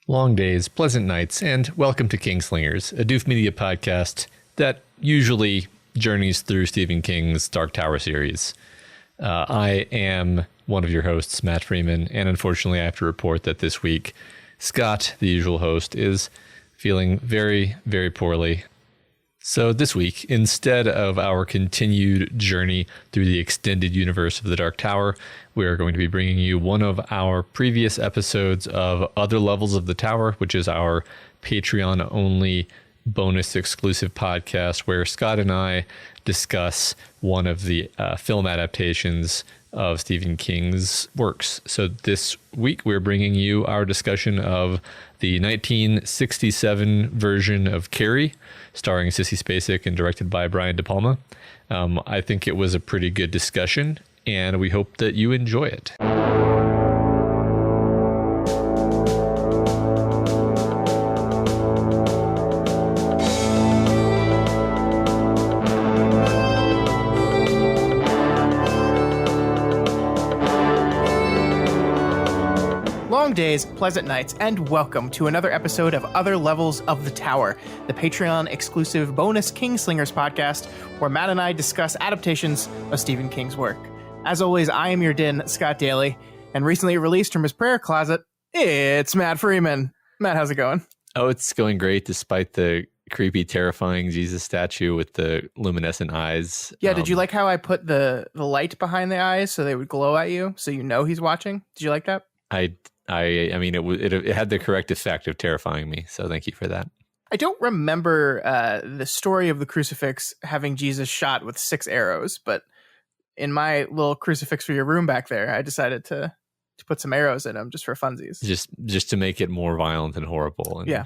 Long days, pleasant nights, and welcome to Kingslingers, a Doof Media podcast that usually journeys through Stephen King's Dark Tower series. I am one of your hosts, Matt Freeman, and unfortunately I have to report that this week, Scott, the usual host, is feeling very, very poorly. So this week, instead of our continued journey through the extended universe of the Dark Tower, we are going to be bringing you one of our previous episodes of Other Levels of the Tower, which is our Patreon-only bonus exclusive podcast where Scott and I discuss one of the film adaptations of Stephen King's works. So this week, we're bringing you our discussion of the 1967 version of CARRIE, starring Sissy Spacek and directed by Brian De Palma. I think it was a pretty good discussion, and we hope that you enjoy it. Long days, pleasant nights, and welcome to another episode of Other Levels of the Tower, the Patreon-exclusive bonus Kingslingers podcast, where Matt and I discuss adaptations of Stephen King's work. As always, I am your din, Scott Daly, and recently released from his prayer closet, it's Matt Freeman. Matt, how's it going? Oh, it's going great, despite the creepy, terrifying Jesus statue with the luminescent eyes. Yeah, did you like how I put the light behind the eyes so they would glow at you, so you know he's watching? Did you like that? I mean, it had the correct effect of terrifying me. So thank you for that. I don't remember the story of the crucifix having Jesus shot with 6 arrows, but in my little crucifix for your room back there, I decided to put some arrows in him just for funsies. Just to make it more violent and horrible. And, yeah.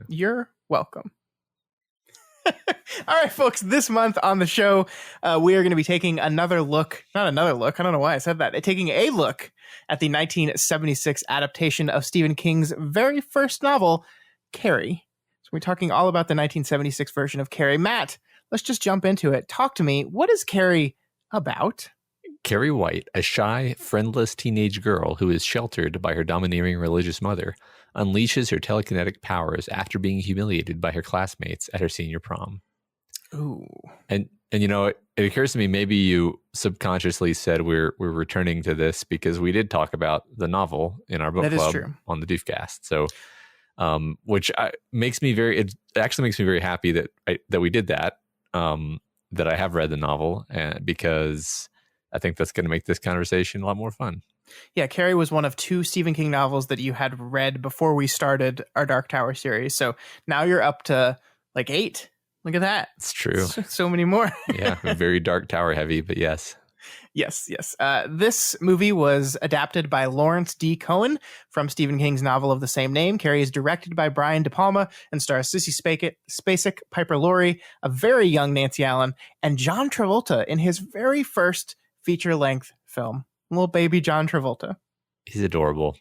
You're welcome. All right, folks, this month on the show, we are going to be taking not another look. I don't know why I said that. Taking a look at the 1976 adaptation of Stephen King's very first novel, CARRIE. So we're talking all about the 1976 version of CARRIE. Matt, let's just jump into it. Talk to me. What is CARRIE about? Carrie White, a shy, friendless teenage girl who is sheltered by her domineering religious mother, unleashes her telekinetic powers after being humiliated by her classmates at her senior prom. Ooh. And you know, it occurs to me, maybe you subconsciously said we're returning to this because we did talk about the novel in our book club on the Doofcast. So, which makes me it actually makes me very happy that we did that. That I have read the novel, because I think that's going to make this conversation a lot more fun. Yeah, CARRIE was one of 2 Stephen King novels that you had read before we started our Dark Tower series. So now you're up to like 8. Look at that. It's true. So many more. Yeah, very Dark Tower heavy, but yes. Yes. This movie was adapted by Lawrence D. Cohen from Stephen King's novel of the same name. CARRIE is directed by Brian De Palma and stars Sissy Spacek, Piper Laurie, a very young Nancy Allen, and John Travolta in his very first feature-length film. Little baby John Travolta. He's adorable.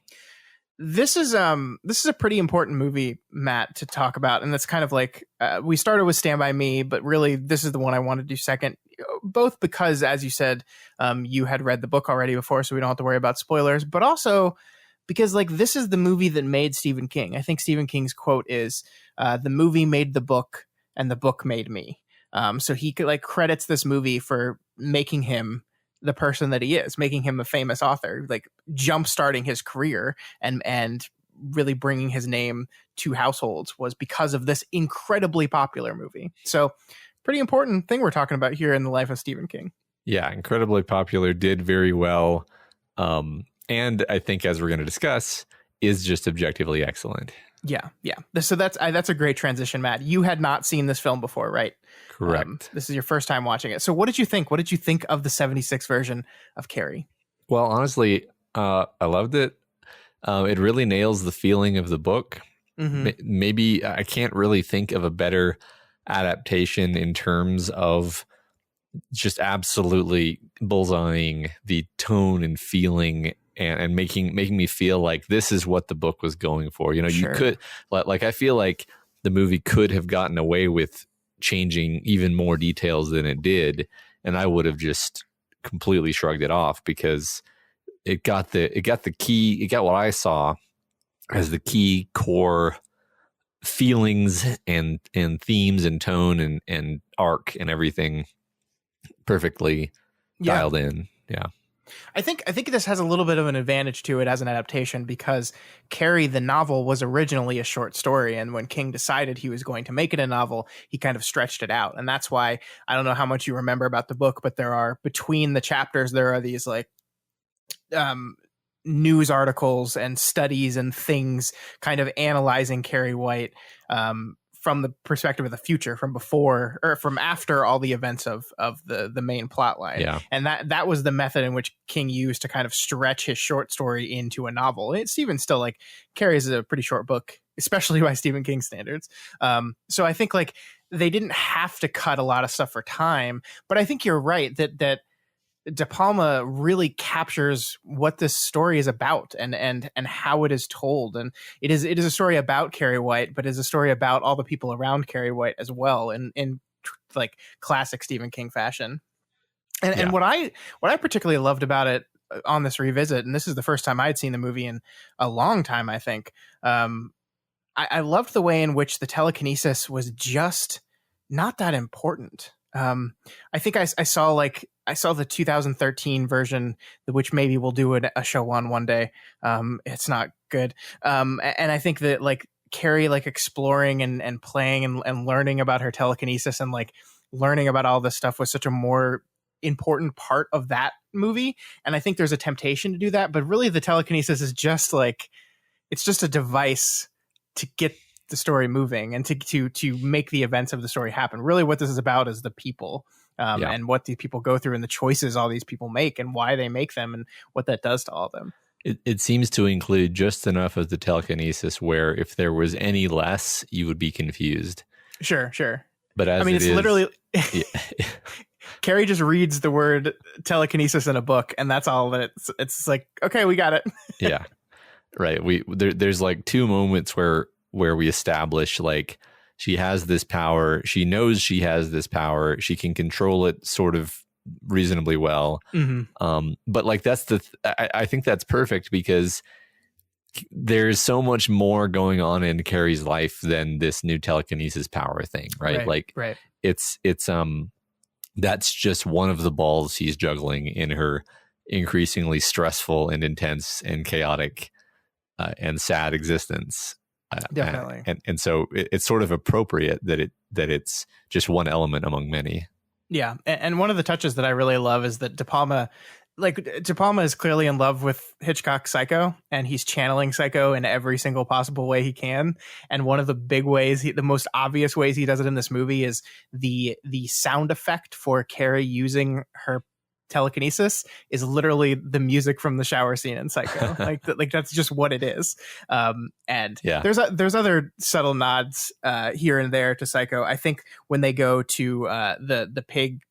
This is a pretty important movie, Matt, to talk about, and that's kind of like we started with Stand By Me, but really this is the one I want to do second, both because, as you said, you had read the book already before, so we don't have to worry about spoilers, but also because like this is the movie that made Stephen King. I think Stephen King's quote is, "The movie made the book, and the book made me." So he credits this movie for making him the person that he is, making him a famous author, like jump-starting his career and really bringing his name to households was because of this incredibly popular movie. So pretty important thing we're talking about here in the life of Stephen King. Yeah, incredibly popular, did very well. And I think, as we're going to discuss, is just objectively excellent. Yeah. So that's a great transition, Matt. You had not seen this film before, right? Correct. This is your first time watching it. So what did you think? What did you think of the 76 version of CARRIE? Well, honestly, I loved it. It really nails the feeling of the book. Mm-hmm. Maybe I can't really think of a better adaptation in terms of just absolutely bullseyeing the tone and feeling and making me feel like this is what the book was going for. You know, sure. You could I feel like the movie could have gotten away with changing even more details than it did, and I would have just completely shrugged it off because it got what I saw as the key core feelings and themes and tone and arc and everything perfectly dialed in. Yeah. I think this has a little bit of an advantage to it as an adaptation because Carrie the novel was originally a short story, and when King decided he was going to make it a novel, he kind of stretched it out. And that's why, I don't know how much you remember about the book, but there are, between the chapters, there are these like news articles and studies and things kind of analyzing Carrie White from the perspective of the future, from before or from after all the events of the main plot line. Yeah. And that was the method in which King used to kind of stretch his short story into a novel. It's even still like Carrie is a pretty short book, especially by Stephen King standards. So I think like they didn't have to cut a lot of stuff for time, but I think you're right that De Palma really captures what this story is about and how it is told. And it is a story about Carrie White, but it's a story about all the people around Carrie White as well in like classic Stephen King fashion. And what I particularly loved about it on this revisit, and this is the first time I'd seen the movie in a long time, I think, I loved the way in which the telekinesis was just not that important. I think I saw the 2013 version, which maybe we'll do a show on one day. It's not good. And I think that like Carrie, like exploring and playing and learning about her telekinesis and like learning about all this stuff was such a more important part of that movie. And I think there's a temptation to do that, but really the telekinesis is just like, it's just a device to get the story moving and to make the events of the story happen. Really what this is about is the people and what these people go through and the choices all these people make and why they make them and what that does to all of them. It seems to include just enough of the telekinesis where if there was any less, you would be confused. Sure. But as it's literally Carrie just reads the word telekinesis in a book and that's all that it's like, okay, we got it. Yeah. Right. There's like two moments where we establish like she has this power. She knows she has this power. She can control it sort of reasonably well. Mm-hmm. But like that's I think that's perfect because there's so much more going on in Carrie's life than this new telekinesis power thing, right? Right. It's that's just one of the balls she's juggling in her increasingly stressful and intense and chaotic and sad existence. Definitely. And so it's sort of appropriate that it's just one element among many. Yeah. And one of the touches that I really love is that De Palma is clearly in love with Hitchcock's Psycho, and he's channeling Psycho in every single possible way he can. And one of the big ways, the most obvious ways he does it in this movie is the sound effect for Carrie using her telekinesis is literally the music from the shower scene in Psycho. like that's just what it is. And there's other subtle nods here and there to Psycho. I think when they go to the pig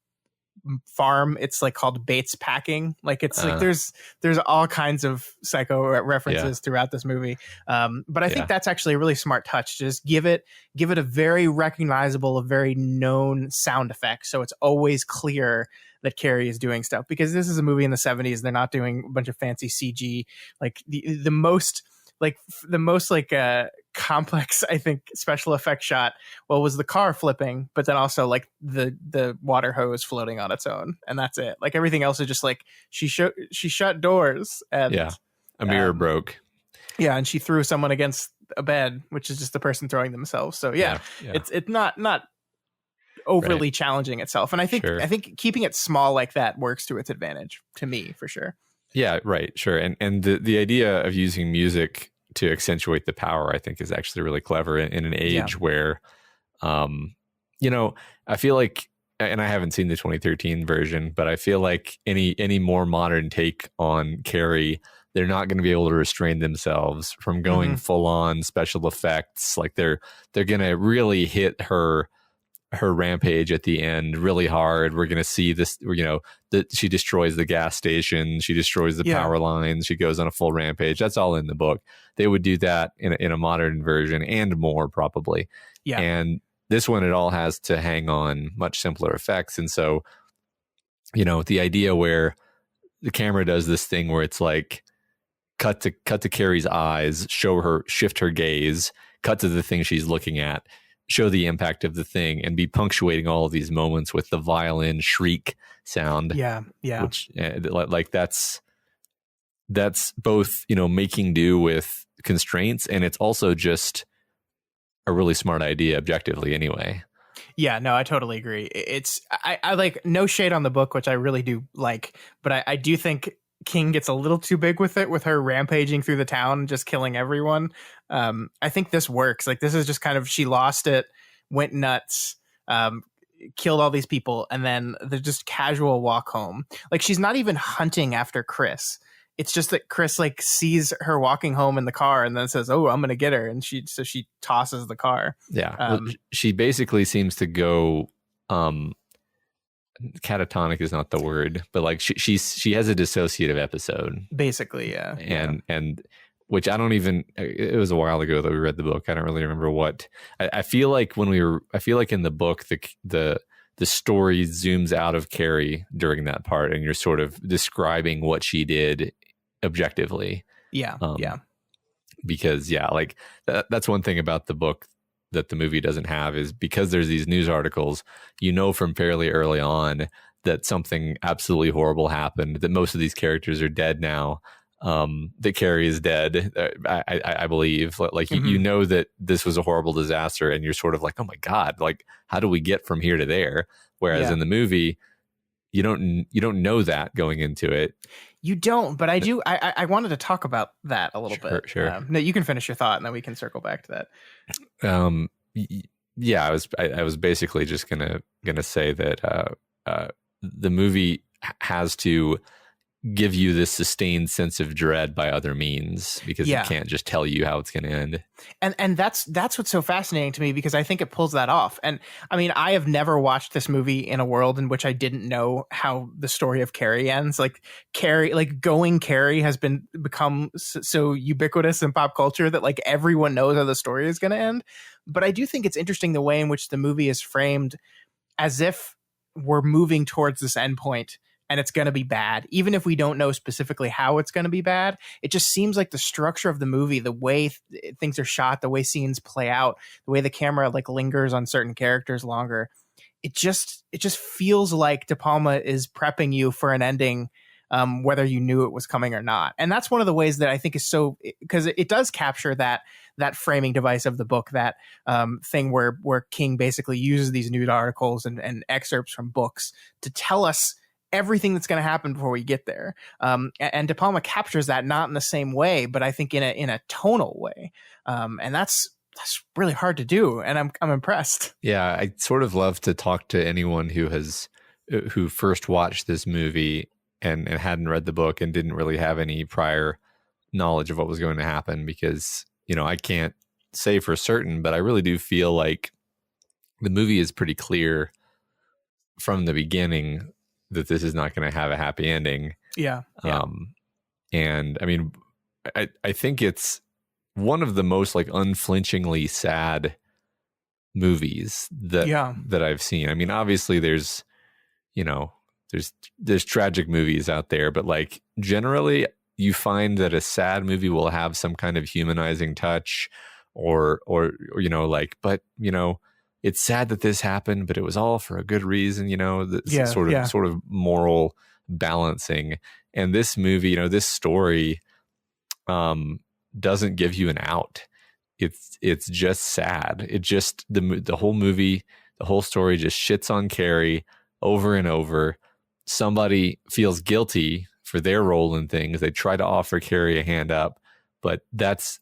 farm, it's like called Bates Packing. Like it's like there's all kinds of Psycho references throughout this movie. But I think that's actually a really smart touch. Just give it a very recognizable, a very known sound effect, so it's always clear that Carrie is doing stuff, because this is a movie in the 70s. They're not doing a bunch of fancy CG. Like the most complex, I think, special effect shot was the car flipping, but then also like the water hose floating on its own, and that's it. Like everything else is just like she shut doors and a mirror broke. Yeah, and she threw someone against a bed, which is just the person throwing themselves. So it's not overly challenging itself, and I think keeping it small like that works to its advantage to me, for sure. Yeah, right, sure. And the idea of using music to accentuate the power, I think, is actually really clever in an age where I feel like, and I haven't seen the 2013 version, but I feel like any more modern take on Carrie, they're not going to be able to restrain themselves from going full on special effects. Like they're going to really hit her rampage at the end really hard. We're going to see this, that she destroys the gas station, she destroys the power lines, she goes on a full rampage. That's all in the book. They would do that in a modern version and more probably. Yeah. And this one, it all has to hang on much simpler effects. And so, the idea where the camera does this thing where it's like cut to Carrie's eyes, shift her gaze, cut to the thing she's looking at, show the impact of the thing, and be punctuating all of these moments with the violin shriek sound. Yeah. Which like that's both, making do with constraints, and it's also just a really smart idea objectively anyway. Yeah, no, I totally agree. I like, no shade on the book, which I really do like, but I do think King gets a little too big with it, with her rampaging through the town, just killing everyone. I think this works. Like, this is just kind of, she lost it, went nuts, killed all these people, and then the just casual walk home. Like, she's not even hunting after Chris. It's just that Chris like sees her walking home in the car and then says, "Oh, I'm gonna get her," and she tosses the car. Yeah, well, she basically seems to go. Catatonic is not the word, but like she has a dissociative episode, basically. Yeah, and which I don't even. It was a while ago that we read the book. I don't really remember what. I feel like I feel like in the book the story zooms out of Carrie during that part, and you're sort of describing what she did objectively. Yeah. Because like that's one thing about the book that the movie doesn't have, is because there's these news articles, from fairly early on that something absolutely horrible happened, that most of these characters are dead now, that Carrie is dead, I believe. Like, mm-hmm. That this was a horrible disaster, and you're sort of like, oh my God, like, how do we get from here to there? Whereas in the movie, you don't know that going into it. You don't, but I do. I wanted to talk about that a little bit. Sure. No, you can finish your thought, and then we can circle back to that. Yeah, I was basically just gonna say that the movie has to give you this sustained sense of dread by other means, because it can't just tell you how it's going to end. And that's what's so fascinating to me, because I think it pulls that off. And I mean, I have never watched this movie in a world in which I didn't know how the story of Carrie ends. Like, going Carrie has become so ubiquitous in pop culture that like everyone knows how the story is going to end. But I do think it's interesting the way in which the movie is framed, as if we're moving towards this endpoint and it's going to be bad, even if we don't know specifically how it's going to be bad. It just seems like the structure of the movie, the way things are shot, the way scenes play out, the way the camera like lingers on certain characters longer, it just feels like De Palma is prepping you for an ending, whether you knew it was coming or not. And that's one of the ways that I think is so, because it does capture that framing device of the book, that thing where King basically uses these news articles and excerpts from books to tell us everything that's going to happen before we get there. And De Palma captures that not in the same way, but I think in a tonal way. And that's really hard to do. And I'm impressed. Yeah. I sort of love to talk to anyone who first watched this movie and hadn't read the book and didn't really have any prior knowledge of what was going to happen, because, I can't say for certain, but I really do feel like the movie is pretty clear from the beginning that this is not going to have a happy ending. Yeah. And I mean, I think it's one of the most like unflinchingly sad movies that I've seen. I mean, obviously there's tragic movies out there, but like generally you find that a sad movie will have some kind of humanizing touch or but it's sad that this happened, but it was all for a good reason, sort of moral balancing. And this movie, this story doesn't give you an out. It's just sad. It just, the whole movie, the whole story just shits on Carrie over and over. Somebody feels guilty for their role in things. They try to offer Carrie a hand up, but that's,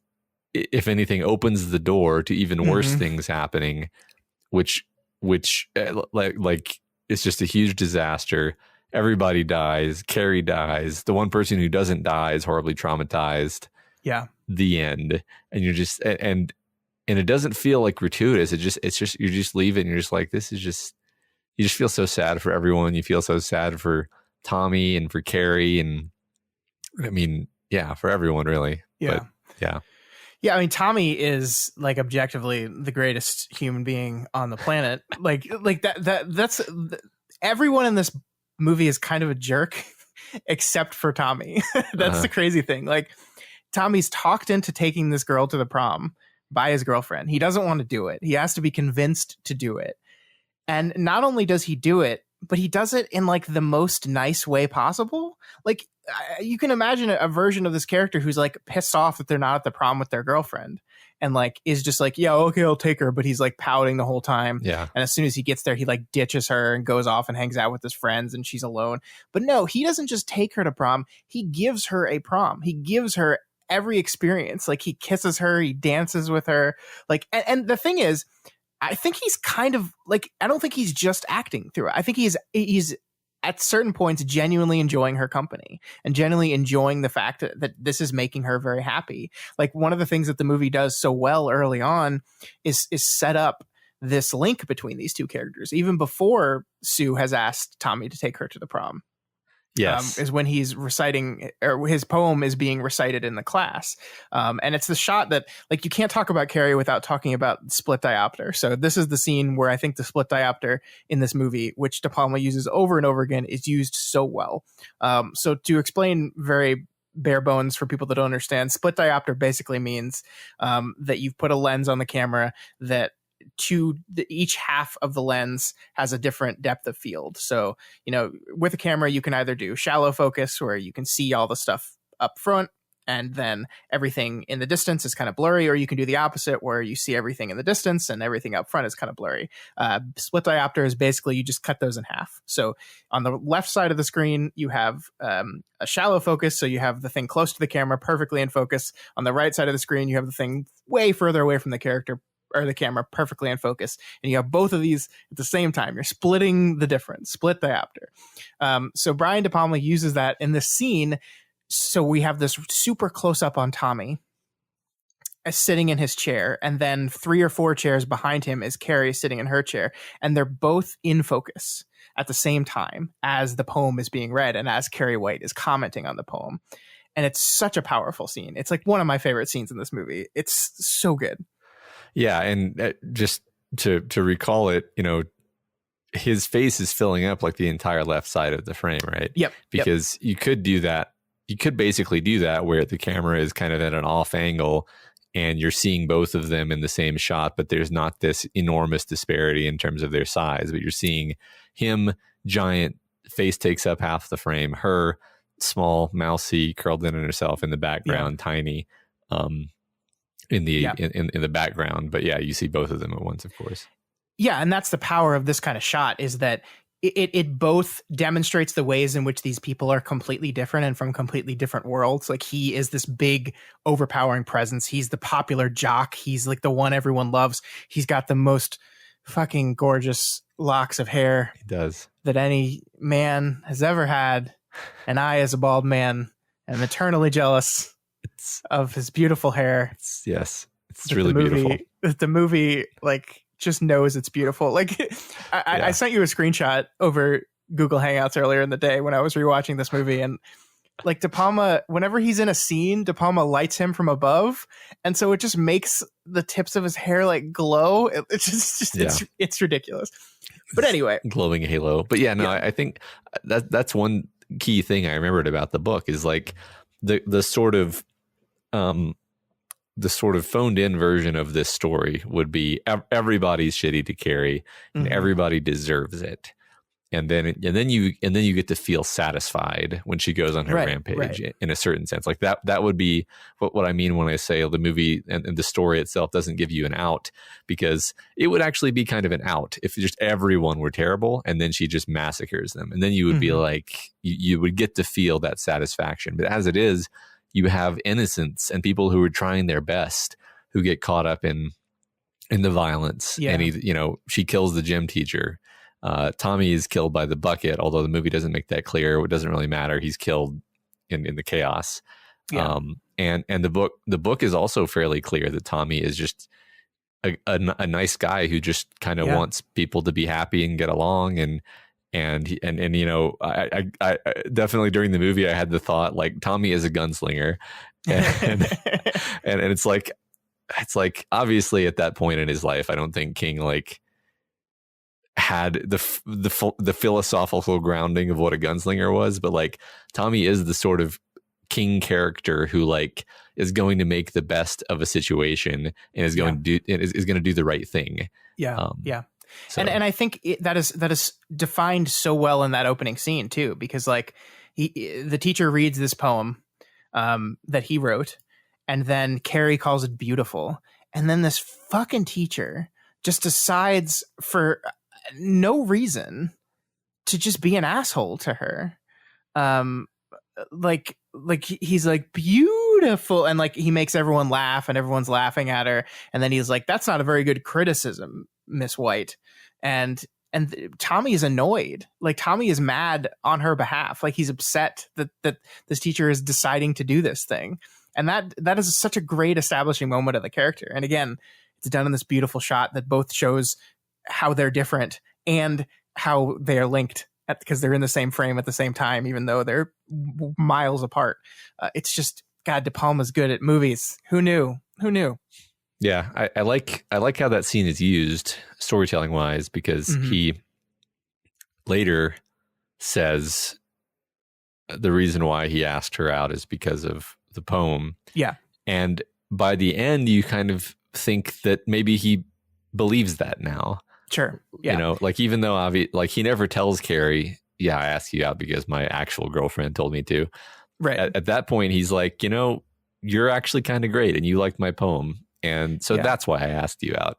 if anything, opens the door to even worse things happening, which like it's just a huge disaster. Everybody dies. Carrie dies. The one person who doesn't die is horribly traumatized. Yeah. The end. And you're just, and it doesn't feel like gratuitous. It's just, you just leave it and you're just like, this is just, you just feel so sad for everyone. You feel so sad for Tommy and for Carrie. And I mean, yeah, for everyone really. Yeah. But, yeah. Yeah, I mean, Tommy is like objectively the greatest human being on the planet. like that's everyone in this movie is kind of a jerk except for Tommy. That's the crazy thing. Like, Tommy's talked into taking this girl to the prom by his girlfriend. He doesn't want to do it. He has to be convinced to do it. And not only does he do it, but he does it in like the most nice way possible. Like you can imagine a version of this character who's like pissed off that they're not at the prom with their girlfriend and like is just like, yeah, okay, I'll take her. But he's like pouting the whole time. Yeah. And as soon as he gets there, he like ditches her and goes off and hangs out with his friends and she's alone. But no, he doesn't just take her to prom. He gives her a prom. He gives her every experience. Like he kisses her, he dances with her. Like, and the thing is, I think he's kind of like, I don't think he's just acting through it. I think he's at certain points genuinely enjoying her company and genuinely enjoying the fact that this is making her very happy. Like one of the things that the movie does so well early on is set up this link between these two characters, even before Sue has asked Tommy to take her to the prom. Yes. Is when he's reciting, or his poem is being recited in the class. And it's the shot that, like, you can't talk about Carrie without talking about split diopter. So this is the scene where I think the split diopter in this movie, which De Palma uses over and over again, is used so well. So to explain very bare bones for people that don't understand, split diopter basically means that you've put a lens on the camera that each half of the lens has a different depth of field. So, you know, with a camera, you can either do shallow focus where you can see all the stuff up front and then everything in the distance is kind of blurry, or you can do the opposite where you see everything in the distance and everything up front is kind of blurry. Split diopter is basically you just cut those in half. So on the left side of the screen, you have a shallow focus. So you have the thing close to the camera, perfectly in focus. On the right side of the screen, you have the thing way further away from the character or the camera, perfectly in focus. And you have both of these at the same time. You're splitting the difference, split diopter. So Brian De Palma uses that in this scene. So we have this super close up on Tommy sitting in his chair. And then 3 or 4 chairs behind him is Carrie sitting in her chair. And they're both in focus at the same time as the poem is being read and as Carrie White is commenting on the poem. And it's such a powerful scene. It's like one of my favorite scenes in this movie. It's so good. Yeah, and just to recall it, you know, his face is filling up like the entire left side of the frame, right? Yep. Because you could do that. You could basically do that where the camera is kind of at an off angle and you're seeing both of them in the same shot, but there's not this enormous disparity in terms of their size. But you're seeing him, giant, face takes up half the frame, her small, mousy, curled in on herself in the background, tiny. In the background, but yeah, you see both of them at once, of course. Yeah, and that's the power of this kind of shot, is that it both demonstrates the ways in which these people are completely different and from completely different worlds. Like he is this big, overpowering presence. He's the popular jock. He's like the one everyone loves. He's got the most fucking gorgeous locks of hair. He does. That any man has ever had, and I, as a bald man, am eternally jealous of his beautiful hair. It's really beautiful. The movie like just knows it's beautiful. Like I sent you a screenshot over Google Hangouts earlier in the day when I was rewatching this movie, and like De Palma, whenever he's in a scene, De Palma lights him from above, and so it just makes the tips of his hair like glow. It's ridiculous. But anyway, glowing halo. But I think that's one key thing I remembered about the book is like the sort of phoned in version of this story would be everybody's shitty to Carrie and everybody deserves it. And then you get to feel satisfied when she goes on her rampage in a certain sense. Like that would be what I mean when I say the movie and the story itself doesn't give you an out, because it would actually be kind of an out if just everyone were terrible and then she just massacres them. And then you would be like, you would get to feel that satisfaction. But as it is, you have innocents and people who are trying their best who get caught up in the violence. Yeah. And she kills the gym teacher. Tommy is killed by the bucket, although the movie doesn't make that clear. It doesn't really matter. He's killed in the chaos. Yeah. And the book is also fairly clear that Tommy is just a nice guy who just kind of wants people to be happy and get along. And I definitely during the movie I had the thought like Tommy is a gunslinger, and it's like obviously at that point in his life I don't think King like had the philosophical grounding of what a gunslinger was, but like Tommy is the sort of king character who like is going to make the best of a situation and is going to do is going to do the right thing. Yeah. So. And I think that is defined so well in that opening scene too, because like the teacher reads this poem that he wrote, and then Carrie calls it beautiful, and then this fucking teacher just decides for no reason to just be an asshole to her. Like he's like beautiful, and like he makes everyone laugh and everyone's laughing at her, and then he's like, that's not a very good criticism, Miss White. And Tommy is annoyed. Like Tommy is mad on her behalf. Like he's upset that this teacher is deciding to do this thing. And that is such a great establishing moment of the character. And again, it's done in this beautiful shot that both shows how they're different and how they are linked because they're in the same frame at the same time, even though they're miles apart. It's just, God, De Palma's good at movies. Who knew? Yeah, I like how that scene is used storytelling wise, because he later says the reason why he asked her out is because of the poem. Yeah. And by the end, you kind of think that maybe he believes that now. Sure. Yeah. You know, like even though like he never tells Carrie, yeah, I asked you out because my actual girlfriend told me to. Right. At that point, he's like, you know, you're actually kind of great and you liked my poem. And so that's why I asked you out.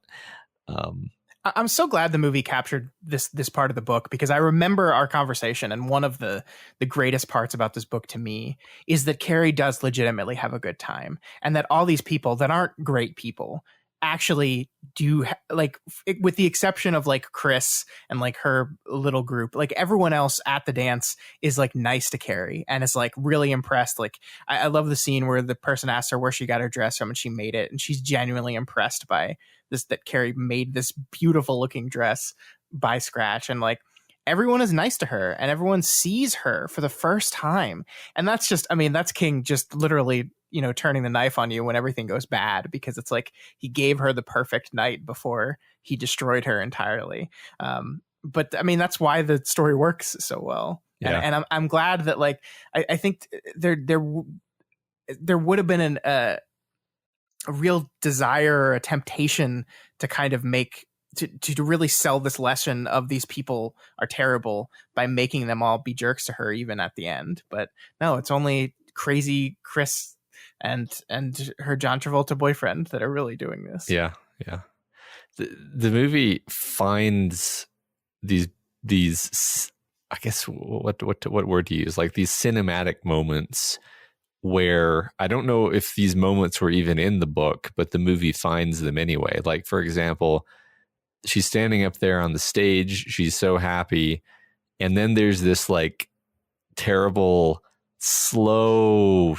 I'm so glad the movie captured this part of the book, because I remember our conversation, and one of the greatest parts about this book to me is that Carrie does legitimately have a good time, and that all these people that aren't great people actually do, like, with the exception of like Chris and like her little group, like everyone else at the dance is like nice to Carrie and is like really impressed. Like I love the scene where the person asks her where she got her dress from and she made it, and she's genuinely impressed by this, that Carrie made this beautiful looking dress by scratch. And like everyone is nice to her and everyone sees her for the first time. And that's just, I mean, that's King just literally, you know, turning the knife on you when everything goes bad, because it's like he gave her the perfect night before he destroyed her entirely. But I mean, that's why the story works so well. Yeah. And I'm glad that, like, I think there would have been a real desire or a temptation to kind of make to really sell this lesson of these people are terrible by making them all be jerks to her even at the end. But no, it's only crazy Chris and her John Travolta boyfriend that are really doing this. Yeah. The movie finds these I guess what word to use, like these cinematic moments where I don't know if these moments were even in the book, but the movie finds them anyway. Like, for example, she's standing up there on the stage, she's so happy, and then there's this like terrible slow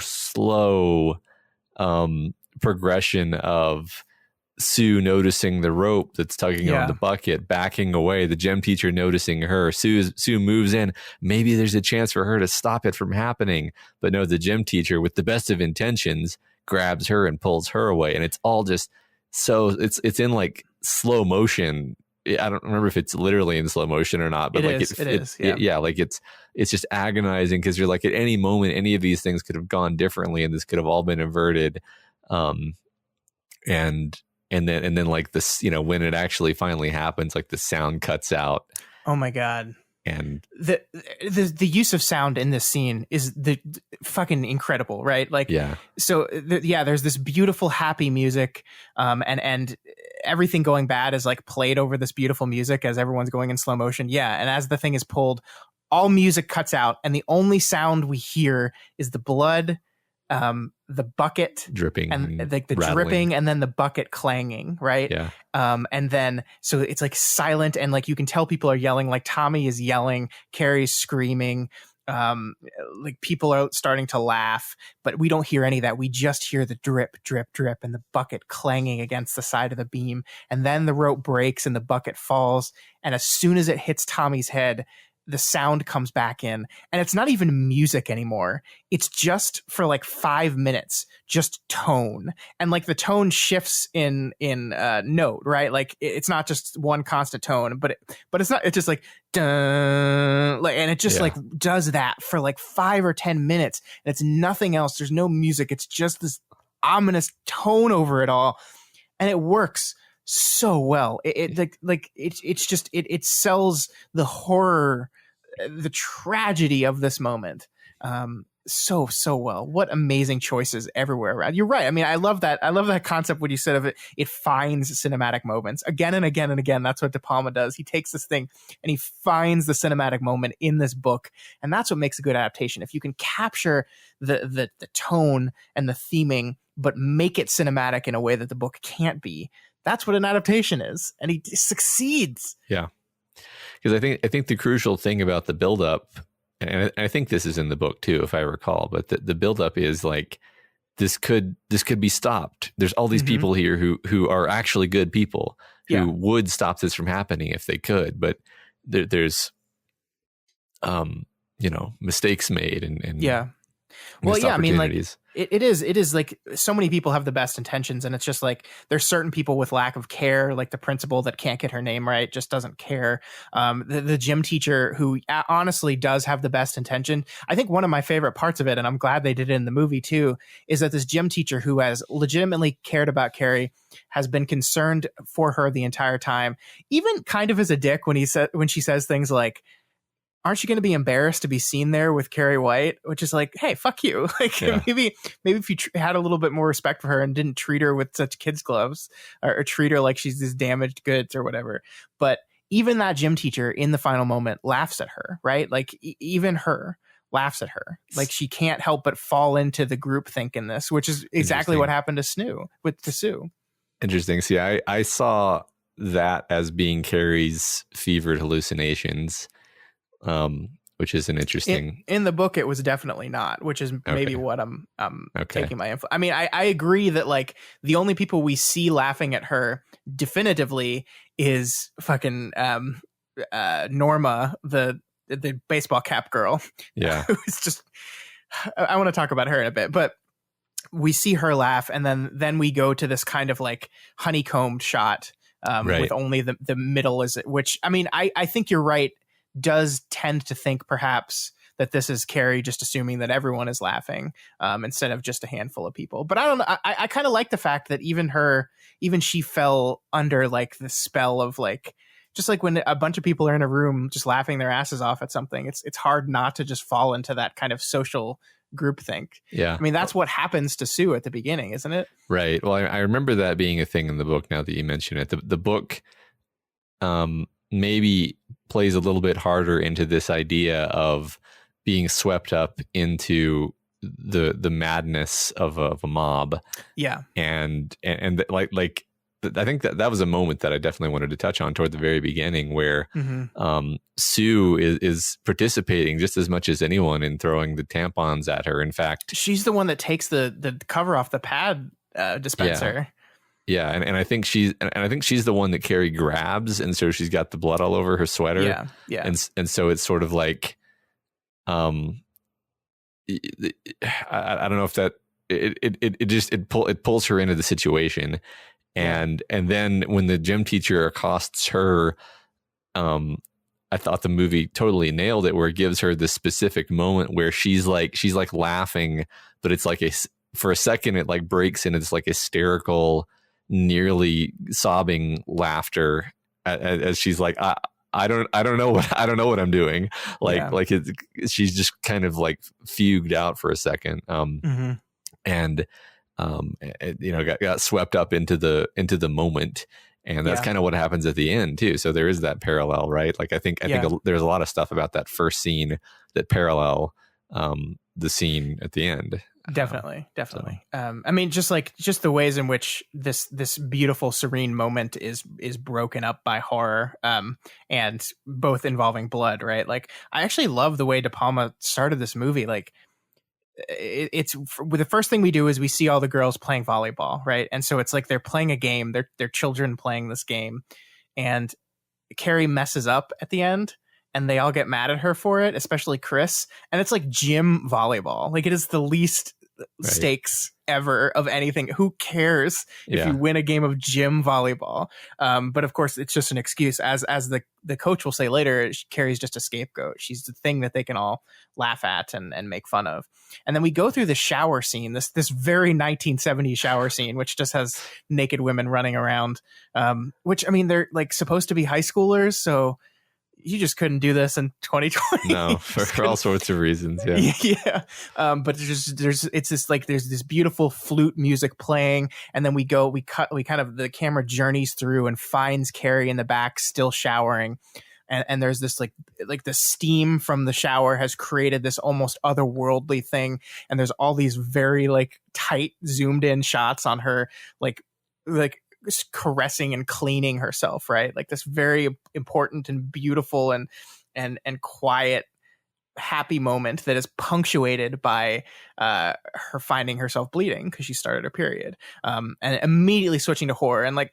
progression of Sue noticing the rope that's tugging on the bucket, backing away, the gym teacher noticing her. Sue moves in. Maybe there's a chance for her to stop it from happening. But no, the gym teacher, with the best of intentions, grabs her and pulls her away. And it's all just so it's in like slow motion. I don't remember if it's literally in slow motion or not, but it is. Like it's just agonizing, because you're like, at any moment, any of these things could have gone differently, and this could have all been averted. And then like this, you know, when it actually finally happens, like the sound cuts out. Oh my God. And the use of sound in this scene is the fucking incredible, right? Like, so there's this beautiful, happy music, and everything going bad is like played over this beautiful music as everyone's going in slow motion. Yeah. And as the thing is pulled, all music cuts out, and the only sound we hear is the blood, the bucket dripping, and like the rattling, dripping, and then the bucket clanging, right? Yeah. And then so it's like silent, and like you can tell people are yelling, like Tommy is yelling, Carrie's screaming, like people are starting to laugh, but we don't hear any of that. We just hear the drip, drip, drip, and the bucket clanging against the side of the beam. And then the rope breaks and the bucket falls. And as soon as it hits Tommy's head, the sound comes back in, and it's not even music anymore. It's just for like 5 minutes, just tone, and like the tone shifts in note, right? Like it's not just one constant tone, but it's not. It's just like dun, like, and it just like does that for like 5 or 10 minutes, and it's nothing else. There's no music. It's just this ominous tone over it all, and it works so well. It sells the horror, the tragedy of this moment so well. What amazing choices everywhere around. You're right. I mean, I love that concept when you said of it finds cinematic moments again and again and again. That's what De Palma does. He takes this thing and he finds the cinematic moment in this book, and that's what makes a good adaptation. If you can capture the tone and the theming but make it cinematic in a way that the book can't be, that's what an adaptation is, and he succeeds. Yeah, because I think the crucial thing about the buildup, and I think this is in the book too, if I recall, but the buildup is like this could be stopped. There's all these people here who are actually good people who would stop this from happening if they could, but there's mistakes made and well, yeah, I mean, like it is like so many people have the best intentions, and it's just like there's certain people with lack of care, like the principal that can't get her name right, just doesn't care. The gym teacher who honestly does have the best intention. I think one of my favorite parts of it, and I'm glad they did it in the movie too, is that this gym teacher who has legitimately cared about Carrie, has been concerned for her the entire time, even kind of as a dick when she says things like, aren't you going to be embarrassed to be seen there with Carrie White? Which is like, hey, fuck you. Like maybe if you had a little bit more respect for her and didn't treat her with such kids gloves or treat her like she's this damaged goods or whatever. But even that gym teacher in the final moment laughs at her, right? Like even her laughs at her. Like she can't help but fall into the group think in this, which is exactly what happened to Sue. Interesting. See, I saw that as being Carrie's fevered hallucinations. Which is an interesting. In the book, it was definitely not, which is maybe what I'm taking my info. I mean, I agree that like the only people we see laughing at her definitively is fucking Norma, the baseball cap girl. Yeah, who's just. I want to talk about her in a bit, but we see her laugh, and then we go to this kind of like honeycombed shot with only the middle is it. Which I mean, I think you're right. Does tend to think perhaps that this is Carrie just assuming that everyone is laughing instead of just a handful of people. But I don't know. I kind of like the fact that even she fell under like the spell of like, just like when a bunch of people are in a room just laughing their asses off at something, it's hard not to just fall into that kind of social groupthink. Yeah. I mean, that's what happens to Sue at the beginning, isn't it? Right. Well, I remember that being a thing in the book now that you mention it. The book maybe plays a little bit harder into this idea of being swept up into the madness of a mob. Yeah. And like I think that was a moment that I definitely wanted to touch on toward the very beginning where Sue is participating just as much as anyone in throwing the tampons at her. In fact, she's the one that takes the cover off the pad dispenser. Yeah, and I think she's the one that Carrie grabs, and so she's got the blood all over her sweater. Yeah. And so it's sort of like, I don't know if that it pulls her into the situation, and then when the gym teacher accosts her, I thought the movie totally nailed it, where it gives her this specific moment where she's like laughing, but it's like for a second it like breaks into this like hysterical, nearly sobbing laughter as she's like, I don't know what I'm doing. She's just kind of like fugued out for a second. And got swept up into the moment. And that's kind of what happens at the end too. So there is that parallel, right? Like I think there's a lot of stuff about that first scene that parallel the scene at the end. Definitely. I mean, just the ways in which this beautiful, serene moment is broken up by horror, and both involving blood, right? Like, I actually love the way De Palma started this movie. Like, it's the first thing we do is we see all the girls playing volleyball, right? And so it's like they're playing a game. They're children playing this game, and Carrie messes up at the end. and they all get mad at her for it, especially Chris. And it's like gym volleyball. Like, it is the least stakes ever of anything. Who cares if you win a game of gym volleyball? But of course, it's just an excuse. As the coach will say later, Carrie's just a scapegoat. She's the thing that they can all laugh at and make fun of. And then we go through the shower scene, this very 1970s shower scene, which just has naked women running around, which, I mean, they're like supposed to be high schoolers, so you just couldn't do this in 2020. No, for all sorts of reasons. Yeah. But there's this beautiful flute music playing, and then we kind of, the camera journeys through and finds Carrie in the back still showering. And there's this like the steam from the shower has created this almost otherworldly thing. And there's all these very like tight zoomed in shots on her, like caressing and cleaning herself, right? Like this very important and beautiful and quiet, happy moment that is punctuated by her finding herself bleeding because she started her period, and immediately switching to horror. And like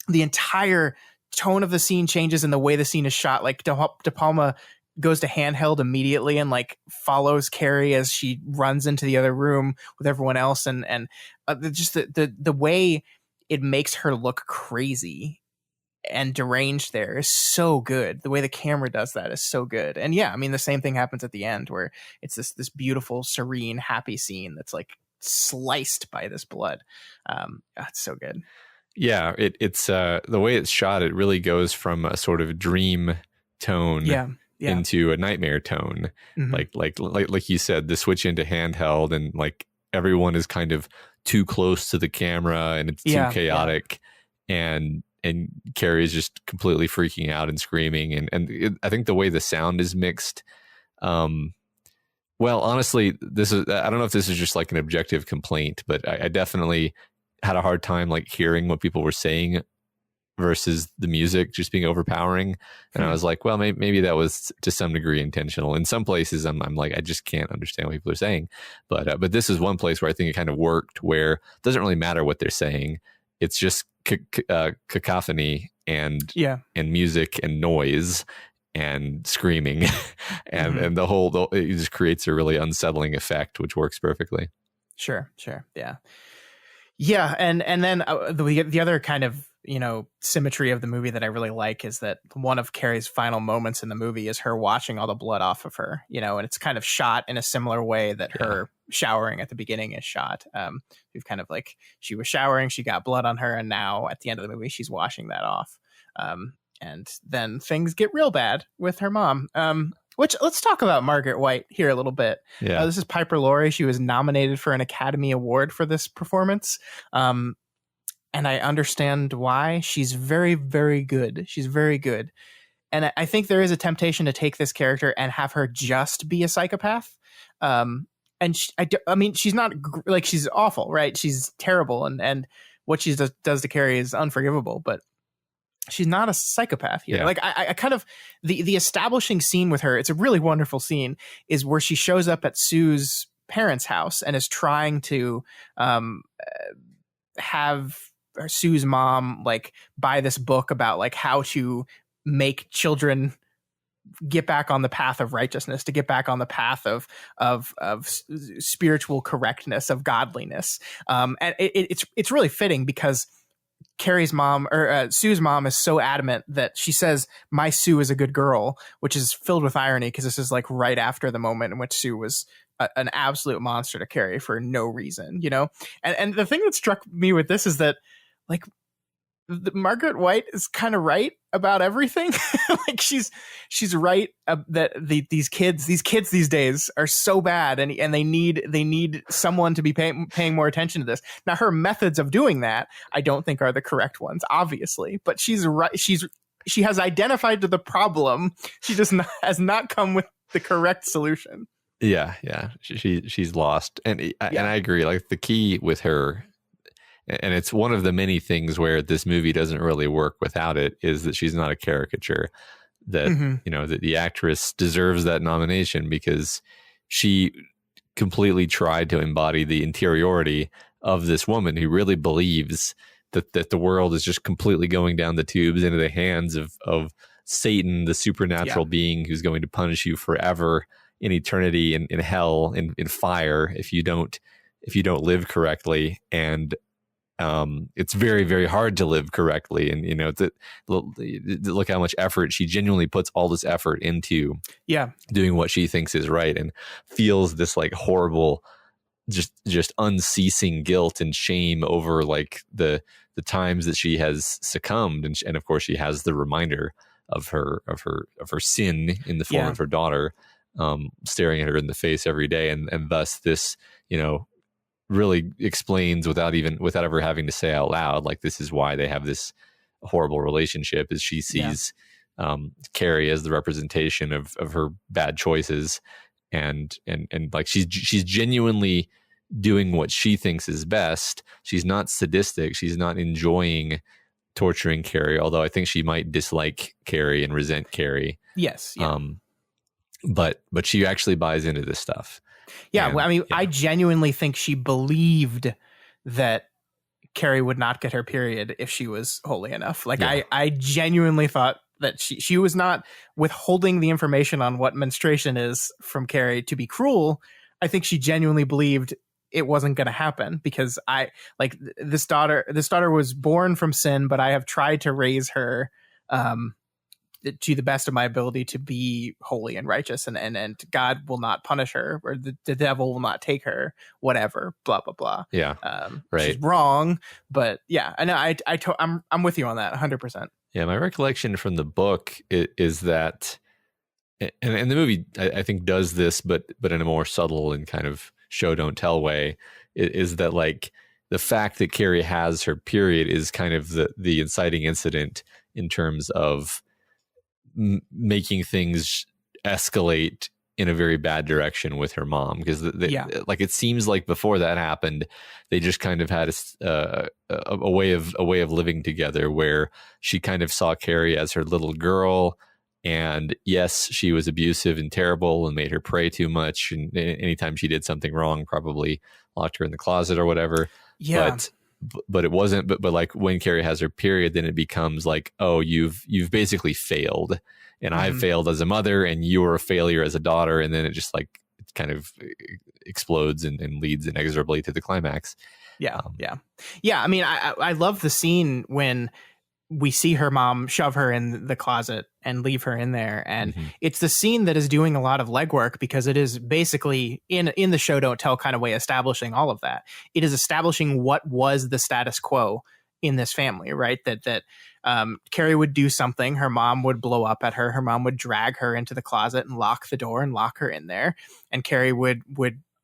the entire tone of the scene changes in the way the scene is shot. Like De Palma goes to handheld immediately and like follows Carrie as she runs into the other room with everyone else, and just the way it makes her look crazy and deranged there is so good. The way the camera does that is so good. And yeah, I mean, the same thing happens at the end where it's this beautiful, serene, happy scene that's like sliced by this blood. It's so good. Yeah, it's the way it's shot, it really goes from a sort of dream tone into a nightmare tone. Mm-hmm. Like you said, the switch into handheld, and like everyone is kind of too close to the camera and it's too chaotic, and Carrie's just completely freaking out and screaming, and I think the way the sound is mixed, well, honestly, I don't know if this is just like an objective complaint, but I definitely had a hard time like hearing what people were saying versus the music just being overpowering. And I was like, well, maybe that was to some degree intentional. In some places I'm like, I just can't understand what people are saying. But this is one place where I think it kind of worked, where it doesn't really matter what they're saying. It's just cacophony and music and noise and screaming. And the whole, it just creates a really unsettling effect, which works perfectly. Sure. Yeah. And then the other kind of, symmetry of the movie that I really like is that one of Carrie's final moments in the movie is her washing all the blood off of her, and it's kind of shot in a similar way that her showering at the beginning is shot. We've kind of like, she was showering, she got blood on her, and now at the end of the movie, she's washing that off. And then things get real bad with her mom. Which, let's talk about Margaret White here a little bit. Yeah. This is Piper Laurie. She was nominated for an Academy Award for this performance. And I understand why. She's very, very good. She's very good. And I think there is a temptation to take this character and have her just be a psychopath. And she's not, like, she's awful, right? She's terrible. And what she does to Carrie is unforgivable, but she's not a psychopath here. Like I kind of, the establishing scene with her, it's a really wonderful scene, is where she shows up at Sue's parents' house and is trying to have Sue's mom like buy this book about like how to make children get back on the path of righteousness, to get back on the path of spiritual correctness, of godliness. And it's really fitting because Carrie's mom, or Sue's mom, is so adamant that she says, "My Sue is a good girl," which is filled with irony because this is like right after the moment in which Sue was an absolute monster to Carrie for no reason, And the thing that struck me with this is that, like, Margaret White is kind of right about everything. Like she's right that these kids these days are so bad, and they need someone to be paying more attention to this. Now, her methods of doing that, I don't think, are the correct ones, obviously, but she's right. She has identified the problem. She just has not come with the correct solution. Yeah. She's lost, and I agree. Like, the key with her, and it's one of the many things where this movie doesn't really work without it, is that she's not a caricature. That that the actress deserves that nomination because she completely tried to embody the interiority of this woman who really believes that the world is just completely going down the tubes into the hands of Satan, the supernatural being who's going to punish you forever in eternity in hell, in fire, if you don't live correctly. And it's very, very hard to live correctly. And, look how much effort she genuinely puts, all this effort into doing what she thinks is right, and feels this like horrible, just unceasing guilt and shame over like the times that she has succumbed. And of course she has the reminder of her sin in the form of her daughter, staring at her in the face every day. And thus this, really explains without ever having to say out loud, like, this is why they have this horrible relationship, is she sees CARRIE as the representation of her bad choices, and like she's genuinely doing what she thinks is best. She's not sadistic. She's not enjoying torturing CARRIE, although I think she might dislike CARRIE and resent CARRIE. Yes. Yeah. But she actually buys into this stuff. Yeah, well, I mean, I genuinely think she believed that CARRIE would not get her period if she was holy enough. Like, I genuinely thought that she was not withholding the information on what menstruation is from CARRIE to be cruel. I think she genuinely believed it wasn't going to happen, because this daughter was born from sin, but I have tried to raise her to the best of my ability to be holy and righteous, and God will not punish her, or the devil will not take her, whatever, blah blah blah. Yeah, right. She's wrong, but yeah, I know. I'm with you on that 100%. Yeah, my recollection from the book is that, and the movie I think does this, but in a more subtle and kind of show don't tell way, is that like the fact that CARRIE has her period is kind of the inciting incident in terms of making things escalate in a very bad direction with her mom, because like it seems like before that happened, they just kind of had a way of living together, where she kind of saw CARRIE as her little girl, and yes, she was abusive and terrible and made her pray too much, and anytime she did something wrong, probably locked her in the closet or whatever. But it wasn't. But like when CARRIE has her period, then it becomes like, oh, you've basically failed, and I've failed as a mother, and you're a failure as a daughter, and then it just like it kind of explodes and leads inexorably to the climax. Yeah. I mean, I love the scene when we see her mom shove her in the closet and leave her in there. And it's the scene that is doing a lot of legwork, because it is basically in the show don't tell kind of way establishing all of that. It is establishing what was the status quo in this family, right? That CARRIE would do something, her mom would blow up at her, her mom would drag her into the closet and lock the door and lock her in there. And CARRIE would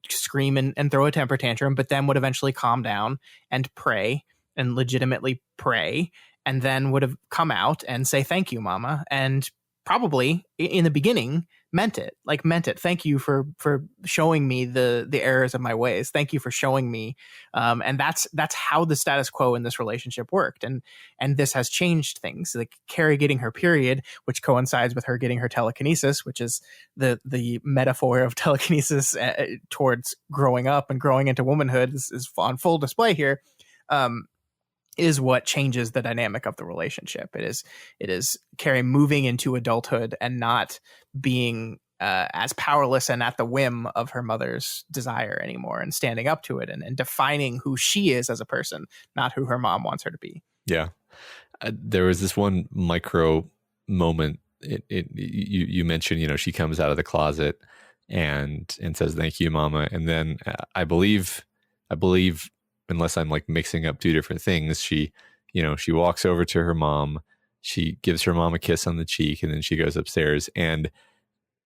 scream and throw a temper tantrum, but then would eventually calm down and pray, and legitimately pray, and then would have come out and say, "Thank you, Mama." And probably in the beginning meant it. Thank you for showing me the errors of my ways. Thank you for showing me. And that's how the status quo in this relationship worked. And this has changed things. Like CARRIE getting her period, which coincides with her getting her telekinesis, which is the metaphor of telekinesis towards growing up and growing into womanhood is on full display here. Is what changes the dynamic of the relationship. It is CARRIE moving into adulthood and not being as powerless and at the whim of her mother's desire anymore, and standing up to it and defining who she is as a person, not who her mom wants her to be. Yeah. There was this one micro moment. You mentioned, she comes out of the closet and says, "Thank you, Mama." And then I believe, unless I'm like mixing up two different things, she walks over to her mom, she gives her mom a kiss on the cheek, and then she goes upstairs. And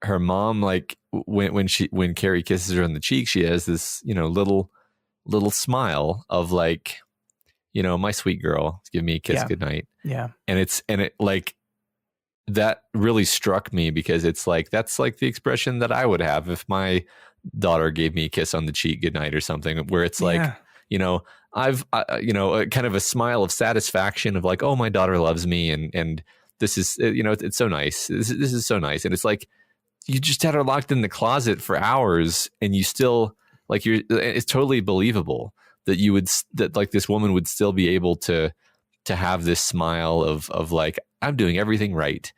her mom, like when CARRIE kisses her on the cheek, she has this, little smile of like, my sweet girl, give me a kiss, goodnight. Yeah. And it like, that really struck me, because it's like, that's like the expression that I would have if my daughter gave me a kiss on the cheek, goodnight, or something, where it's like, I've kind of a smile of satisfaction of like, oh, my daughter loves me. And this is, it's so nice. This is so nice. And it's like, you just had her locked in the closet for hours, and you still like, it's totally believable that like this woman would still be able to have this smile of like, I'm doing everything right.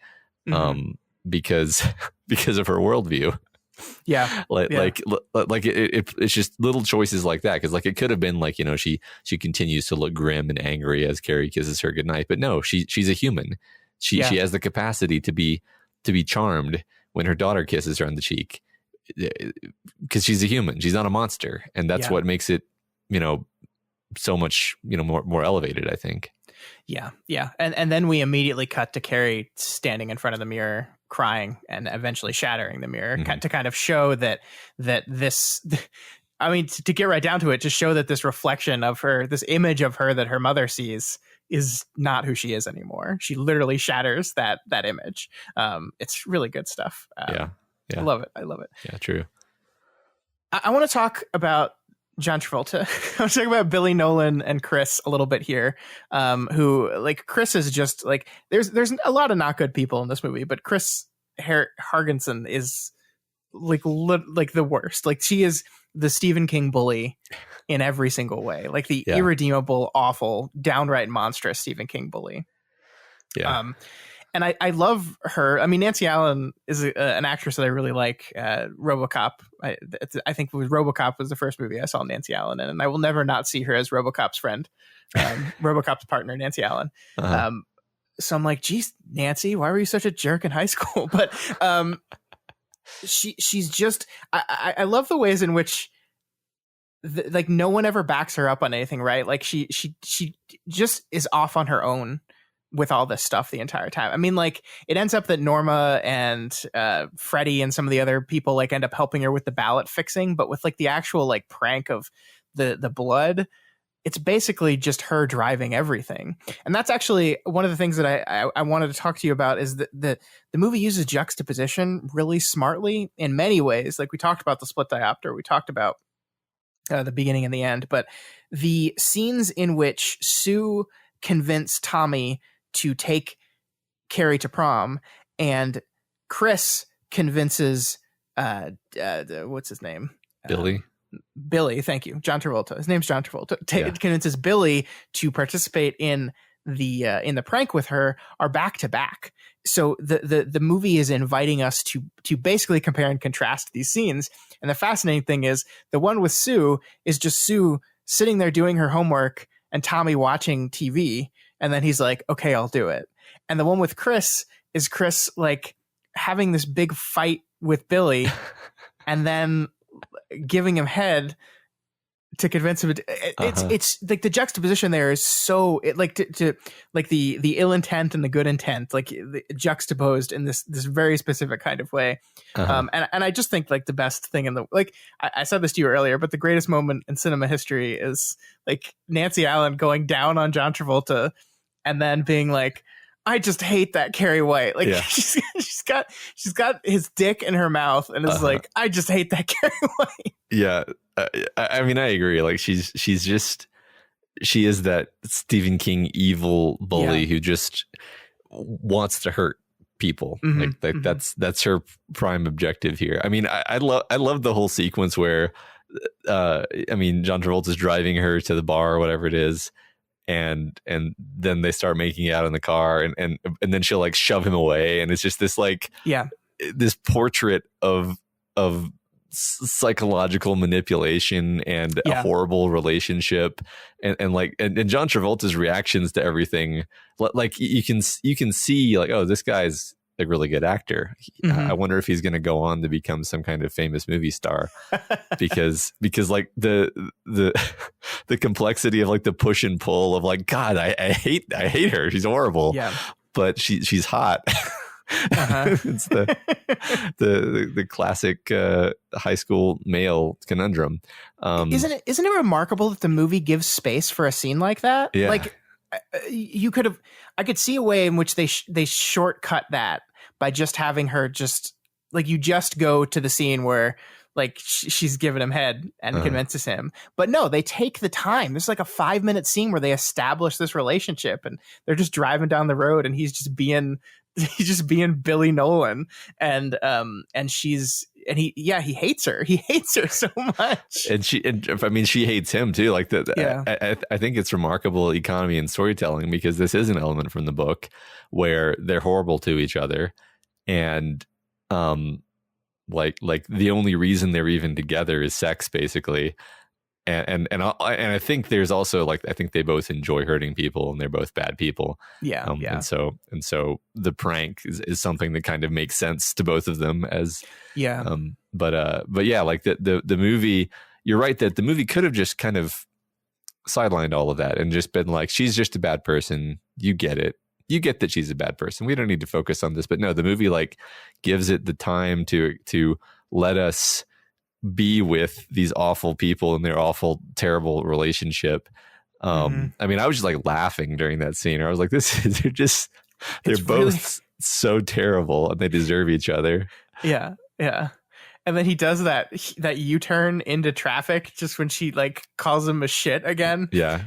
because because of her worldview. Yeah. It's just little choices like that. Because like it could have been like, she continues to look grim and angry as Carrie kisses her goodnight, but no, she's a human. She has the capacity to be charmed when her daughter kisses her on the cheek, because she's a human. She's not a monster, and that's what makes it so much more elevated, I think. Yeah. And then we immediately cut to Carrie standing in front of the mirror crying and eventually shattering the mirror, to kind of show that this, I mean, to get right down to it, to show that this reflection of her, this image of her that her mother sees, is not who she is anymore. She literally shatters that image. It's really good stuff. Yeah. I love it. Yeah, true. I want to talk about John Travolta. I want to talk about Billy Nolan and Chris a little bit here. Who, like, Chris is just like, there's a lot of not good people in this movie, but Chris Hargensen is like the worst. Like, she is the Stephen King bully in every single way, like the irredeemable, awful, downright monstrous Stephen King bully. Yeah. And I love her. I mean, Nancy Allen is an actress that I really like. RoboCop. I think RoboCop was the first movie I saw Nancy Allen in, and I will never not see her as RoboCop's friend, RoboCop's partner, Nancy Allen. So I'm like, geez, Nancy, why were you such a jerk in high school? But she's just. I love the ways in which. Like, no one ever backs her up on anything, right? Like, she just is off on her own with all this stuff the entire time. I mean, like, it ends up that Norma and Freddie and some of the other people like end up helping her with the ballot fixing, but with like the actual like prank of the blood, it's basically just her driving everything. And that's actually one of the things that I wanted to talk to you about, is that the movie uses juxtaposition really smartly in many ways. Like, we talked about the split diopter, we talked about the beginning and the end, but the scenes in which Sue convinced Tommy to take Carrie to prom, and Chris convinces what's his name? Billy, thank you. John Travolta. His name's John Travolta. Convinces Billy to participate in the prank with her, are back to back. So the movie is inviting us to basically compare and contrast these scenes. And the fascinating thing is, the one with Sue is just Sue sitting there doing her homework and Tommy watching TV, and then he's like, okay, I'll do it. And the one with Chris is Chris like having this big fight with Billy and then giving him head to convince him. It's like the juxtaposition there is so to like the ill intent and the good intent, like juxtaposed in this very specific kind of way. And I just think like the best thing in the, like I said this to you earlier, but the greatest moment in cinema history is like Nancy Allen going down on John Travolta and then being like, I just hate that Carrie White. Like, she's got his dick in her mouth and is like, I just hate that Carrie White. Yeah. I mean, I agree. Like, she is that Stephen King evil bully who just wants to hurt people. That's her prime objective here. I mean, I love the whole sequence where, I mean, John Travolta's driving her to the bar or whatever it is. And then they start making out in the car, and then she'll like shove him away, and it's just this like this portrait of psychological manipulation and a horrible relationship, and John Travolta's reactions to everything, like you can see like, oh, this guy's a really good actor. I wonder if he's going to go on to become some kind of famous movie star, because like the complexity of like the push and pull of like, God, I hate her. She's horrible. Yeah. But she's hot. It's the classic high school male conundrum. Isn't it remarkable that the movie gives space for a scene like that? Yeah. Like, I could see a way in which they shortcut that by just having her just like, you just go to the scene where like she's giving him head and convinces him. But no, they take the time. There's like a 5-minute scene where they establish this relationship, and they're just driving down the road, and he's just being Billy Nolan, and he hates her. He hates her so much. And she hates him too. Like I think it's remarkable economy and storytelling, because this is an element from the book where they're horrible to each other, and like the only reason they're even together is sex, basically. And I think there's also like, I think they both enjoy hurting people, and they're both bad people. Yeah. And so the prank is something that kind of makes sense to both of them as, but yeah, like the movie, you're right that the movie could have just kind of sidelined all of that and just been like, she's just a bad person. You get it. You get that she's a bad person. We don't need to focus on this. But no, the movie like gives it the time to let us be with these awful people and their awful, terrible relationship. I mean, I was just like laughing during that scene. I was like, they're both really so terrible, and they deserve each other. Yeah. Yeah. And then he does that U-turn into traffic just when she like calls him a shit again. Yeah.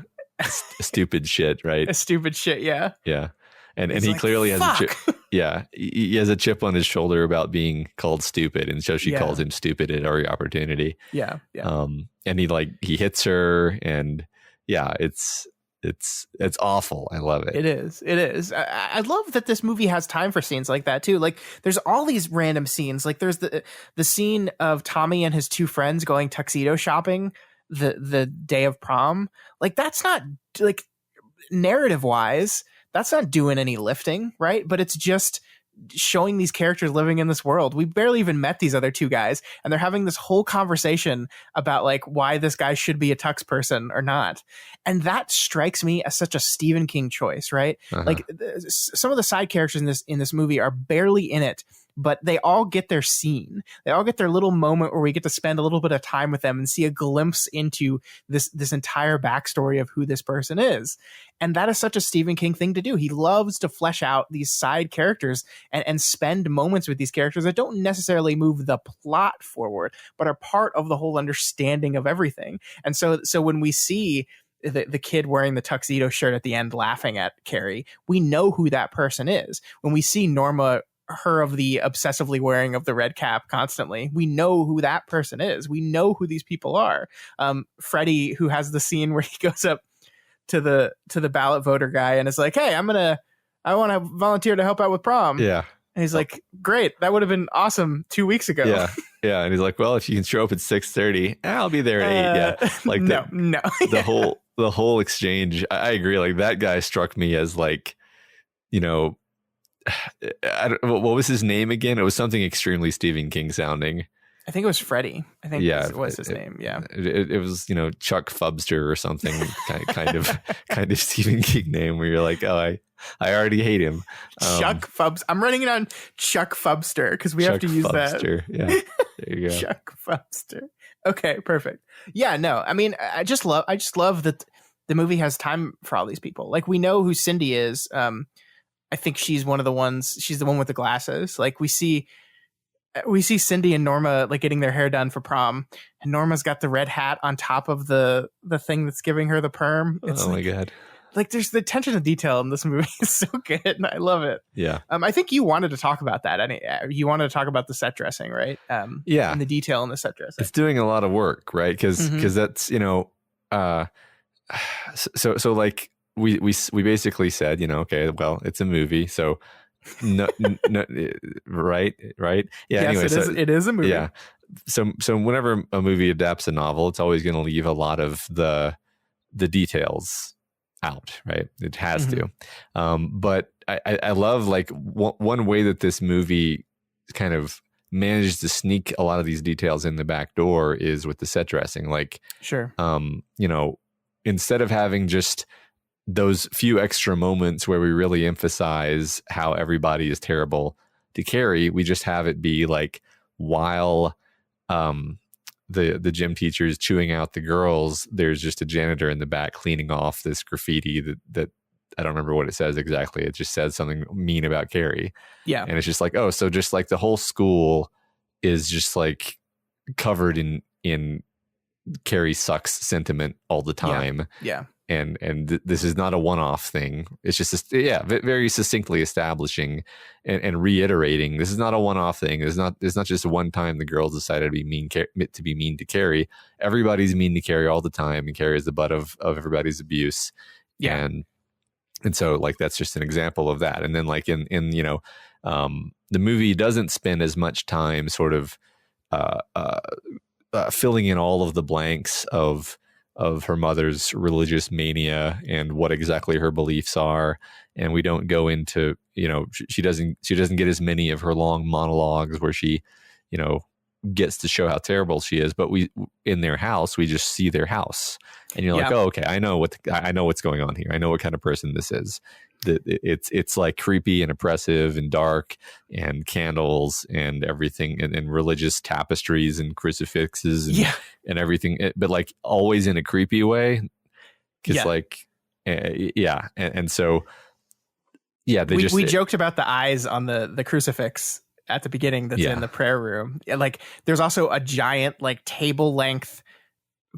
Stupid shit, right? A stupid shit. Yeah. Yeah. And he like, clearly has a chip. Yeah, he has a chip on his shoulder about being called stupid, and so she calls him stupid at every opportunity. Yeah. And he hits her, and yeah, it's awful. I love it. It is. I love that this movie has time for scenes like that too. Like there's all these random scenes. Like there's the scene of Tommy and his two friends going tuxedo shopping the day of prom. Like that's not like narrative wise, that's not doing any lifting, right? But it's just showing these characters living in this world. We barely even met these other two guys, and they're having this whole conversation about like why this guy should be a tux person or not. And that strikes me as such a Stephen King choice, right? Like some of the side characters in this movie are barely in it, but they all get their scene. They all get their little moment where we get to spend a little bit of time with them and see a glimpse into this entire backstory of who this person is. And that is such a Stephen King thing to do. He loves to flesh out these side characters and spend moments with these characters that don't necessarily move the plot forward, but are part of the whole understanding of everything. And so when we see the kid wearing the tuxedo shirt at the end laughing at Carrie, we know who that person is. When we see Norma, her of the obsessively wearing of the red cap constantly, we know who that person is. We know who these people are. Freddie, who has the scene where he goes up to the ballot voter guy and is like, hey, I want to volunteer to help out with prom. Yeah. And he's like, great, that would have been awesome 2 weeks ago. Yeah. Yeah. And he's like, well, if you can show up at 6:30, I'll be there at 8. Yeah. Like no. The whole exchange. I agree. Like that guy struck me as like, what was his name again? It was something extremely Stephen King sounding. I think it was Freddie. I think was his name. Yeah. It was, Chuck Fubster or something kind of Stephen King name where you're like, oh, I already hate him. Chuck Fubster. I'm running it on Chuck Fubster because we have to use Fubster. that. Yeah. There you go. Chuck Fubster. Okay, perfect. Yeah, no, I mean, I just love that the movie has time for all these people. Like we know who Cindy is. I think she's one of the ones. She's the one with the glasses. Like we see Cindy and Norma like getting their hair done for prom, and Norma's got the red hat on top of the thing that's giving her the perm. It's my God. Like there's the attention to detail in this movie is so good, and I love it. Yeah. I think you wanted to talk about that. You wanted to talk about the set dressing, right? Yeah. And the detail in the set dressing. It's doing a lot of work, right? Because that's so like we basically said, okay, well, it's a movie, so no, right. Yeah. Yes, anyway, it is a movie. Yeah. So whenever a movie adapts a novel, it's always going to leave a lot of the details out, right? It has to. But I love like one way that this movie kind of managed to sneak a lot of these details in the back door is with the set dressing. Like, sure. Instead of having just those few extra moments where we really emphasize how everybody is terrible to Carrie, we just have it be like while the gym teacher is chewing out the girls, there's just a janitor in the back cleaning off this graffiti that I don't remember what it says exactly. It just says something mean about Carrie. Yeah. And it's just like, oh, so just like the whole school is just like covered in Carrie sucks sentiment all the time. Yeah. And this is not a one-off thing. It's just very succinctly establishing and reiterating this is not a one-off thing. It's not just one time the girls decided to be mean to Carrie. Everybody's mean to Carrie all the time, and Carrie is the butt of everybody's abuse. Yeah. And so like that's just an example of that. And then like in the movie doesn't spend as much time sort of filling in all of the blanks of her mother's religious mania and what exactly her beliefs are, and we don't go into, you know, she doesn't get as many of her long monologues where she, you know, gets to show how terrible she is. But we, in their house, we just see their house, and you're like, oh, okay, I know what's going on here. I know what kind of person this is. It's like creepy and oppressive and dark and candles and everything and religious tapestries and crucifixes and everything, but like always in a creepy way. Because and so we joked about the eyes on the crucifix at the beginning that's in the prayer room. Like there's also a giant like table length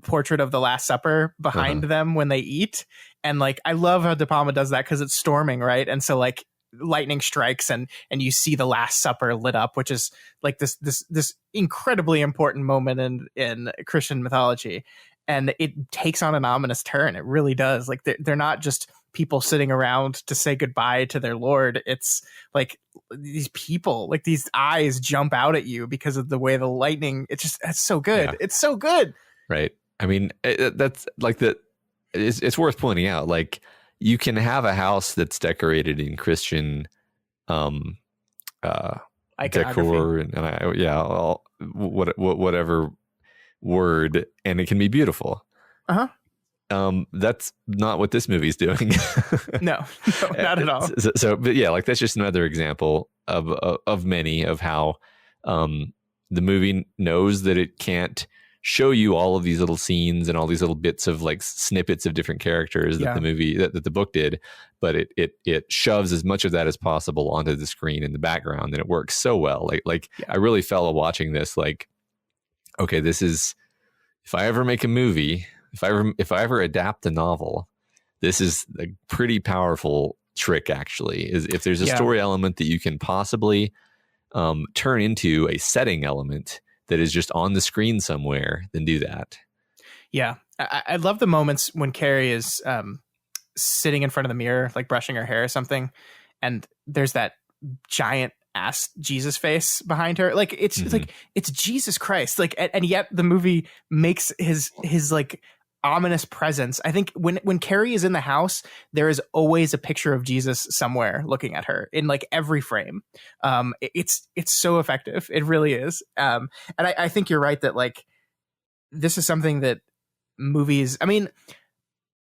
portrait of the Last Supper behind them when they eat. And like, I love how De Palma does that because it's storming, right? And so like lightning strikes and you see the Last Supper lit up, which is like this incredibly important moment in Christian mythology. And it takes on an ominous turn. It really does. Like they're not just people sitting around to say goodbye to their Lord. It's like these people, like these eyes jump out at you because of the way the lightning, it's so good. Yeah. It's so good. Right. I mean, that's like it's worth pointing out, like you can have a house that's decorated in Christian decor and whatever word, and it can be beautiful. That's not what this movie's doing. no, not at all. So but yeah, like that's just another example of many of how the movie knows that it can't show you all of these little scenes and all these little bits of like snippets of different characters that the movie that the book did, but it shoves as much of that as possible onto the screen in the background, and it works so well. I really felt while watching this, like, okay, this is, if I ever make a movie, if I ever adapt a novel, this is a pretty powerful trick, actually, is if there's a story element that you can possibly turn into a setting element that is just on the screen somewhere, then do that. Yeah. I love the moments when Carrie is sitting in front of the mirror, like brushing her hair or something, and there's that giant ass Jesus face behind her. Like it's like, it's Jesus Christ. Like, and yet the movie makes his like ominous presence. I think when Carrie is in the house, there is always a picture of Jesus somewhere looking at her in like every frame. It's so effective. It really is. And I think you're right that like this is something that movies, I mean,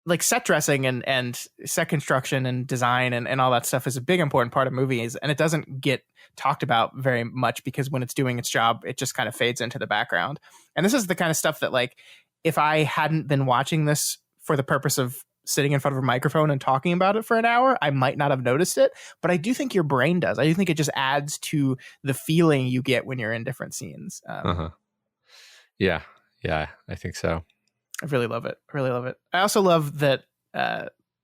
like set dressing and set construction and design and all that stuff is a big important part of movies, and it doesn't get talked about very much because when it's doing its job, it just kind of fades into the background. And this is the kind of stuff that, like, if I hadn't been watching this for the purpose of sitting in front of a microphone and talking about it for an hour, I might not have noticed it. But I do think your brain does. I do think it just adds to the feeling you get when you're in different scenes. Yeah, I think so. I really love it. I also love that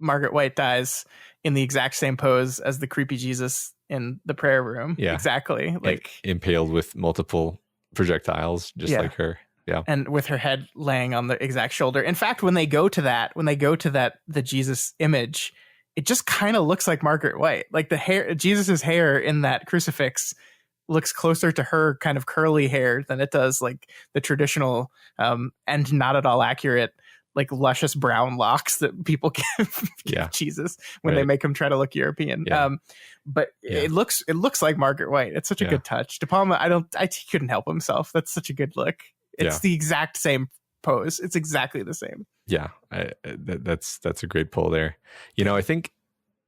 Margaret White dies in the exact same pose as the creepy Jesus in the prayer room. Yeah, exactly. Like impaled with multiple projectiles, just like her. Yeah. And with her head laying on the exact shoulder. In fact, when they go to the Jesus image, it just kind of looks like Margaret White. Like the hair, Jesus's hair in that crucifix looks closer to her kind of curly hair than it does like the traditional and not at all accurate, like luscious brown locks that people give Jesus when they make him try to look European. But it looks like Margaret White. It's such a good touch. De Palma, he couldn't help himself. That's such a good look. It's the exact same pose. It's exactly the same. Yeah, that's a great pull there. You know, I think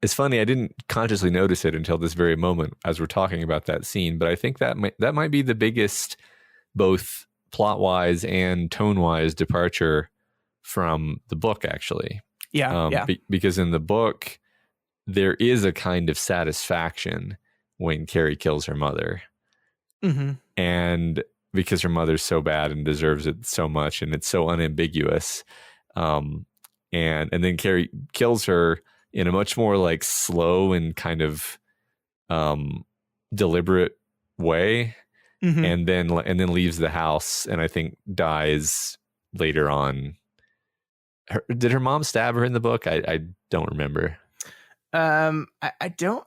it's funny, I didn't consciously notice it until this very moment as we're talking about that scene, but I think that might be the biggest, both plot-wise and tone-wise, departure from the book, actually. Because in the book, there is a kind of satisfaction when Carrie kills her mother. And because her mother's so bad and deserves it so much, and it's so unambiguous. And then Carrie kills her in a much more like slow and kind of deliberate way, and then leaves the house, and I think dies later on. Did her mom stab her in the book? I don't remember. I don't.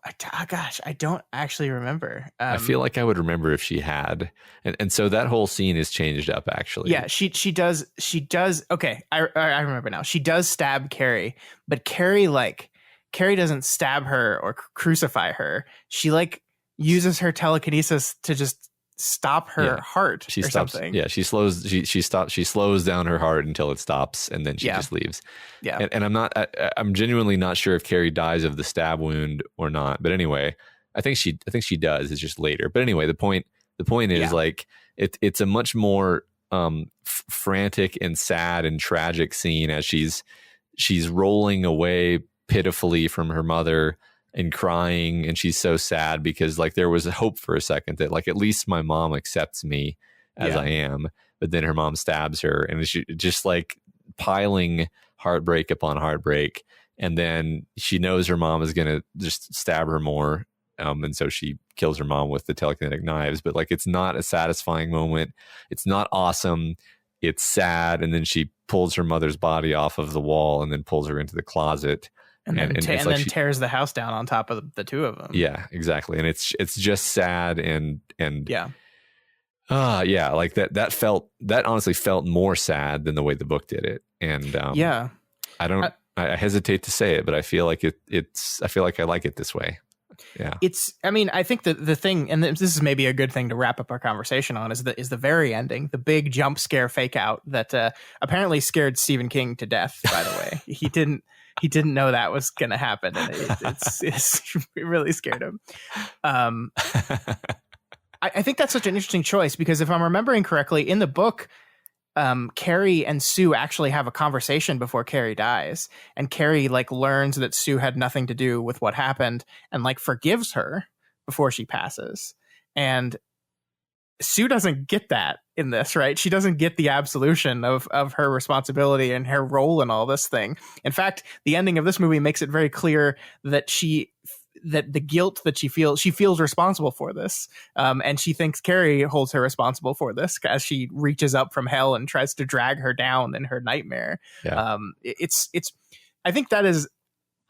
Gosh, I don't actually remember. I feel like I would remember if she had, and so that whole scene is changed up actually. Yeah, she does. She does. Okay, I remember now. She does stab Carrie, but Carrie doesn't stab her or crucify her. She like uses her telekinesis to just stop her heart she or stops something. she slows down her heart until it stops, and then she just leaves. I'm genuinely not sure if Carrie dies of the stab wound or not, but anyway, I think she does. It's just later, but anyway, the point is like it's a much more frantic and sad and tragic scene as she's rolling away pitifully from her mother and crying, and she's so sad because like there was a hope for a second that like at least my mom accepts me as I am, but then her mom stabs her, and she just like piling heartbreak upon heartbreak, and then she knows her mom is gonna just stab her more, and so she kills her mom with the telekinetic knives. But like it's not a satisfying moment, it's not awesome, it's sad, and then she pulls her mother's body off of the wall and then pulls her into the closet. And then tears the house down on top of the two of them. Yeah, exactly. And it's just sad and like that honestly felt more sad than the way the book did it. And I hesitate to say it, but I feel like I feel like I like it this way. Yeah. I think that the thing, and this is maybe a good thing to wrap up our conversation on, is the very ending, the big jump scare fake out that apparently scared Stephen King to death, by the way. He didn't know that was going to happen, and it really scared him. I think that's such an interesting choice because if I'm remembering correctly, in the book, Carrie and Sue actually have a conversation before Carrie dies, and Carrie like learns that Sue had nothing to do with what happened and like forgives her before she passes. And Sue doesn't get that in this, right? She doesn't get the absolution of her responsibility and her role in all this thing. In fact, the ending of this movie makes it very clear that that the guilt that she feels responsible for this. And she thinks Carrie holds her responsible for this as she reaches up from hell and tries to drag her down in her nightmare. Yeah. I think that is,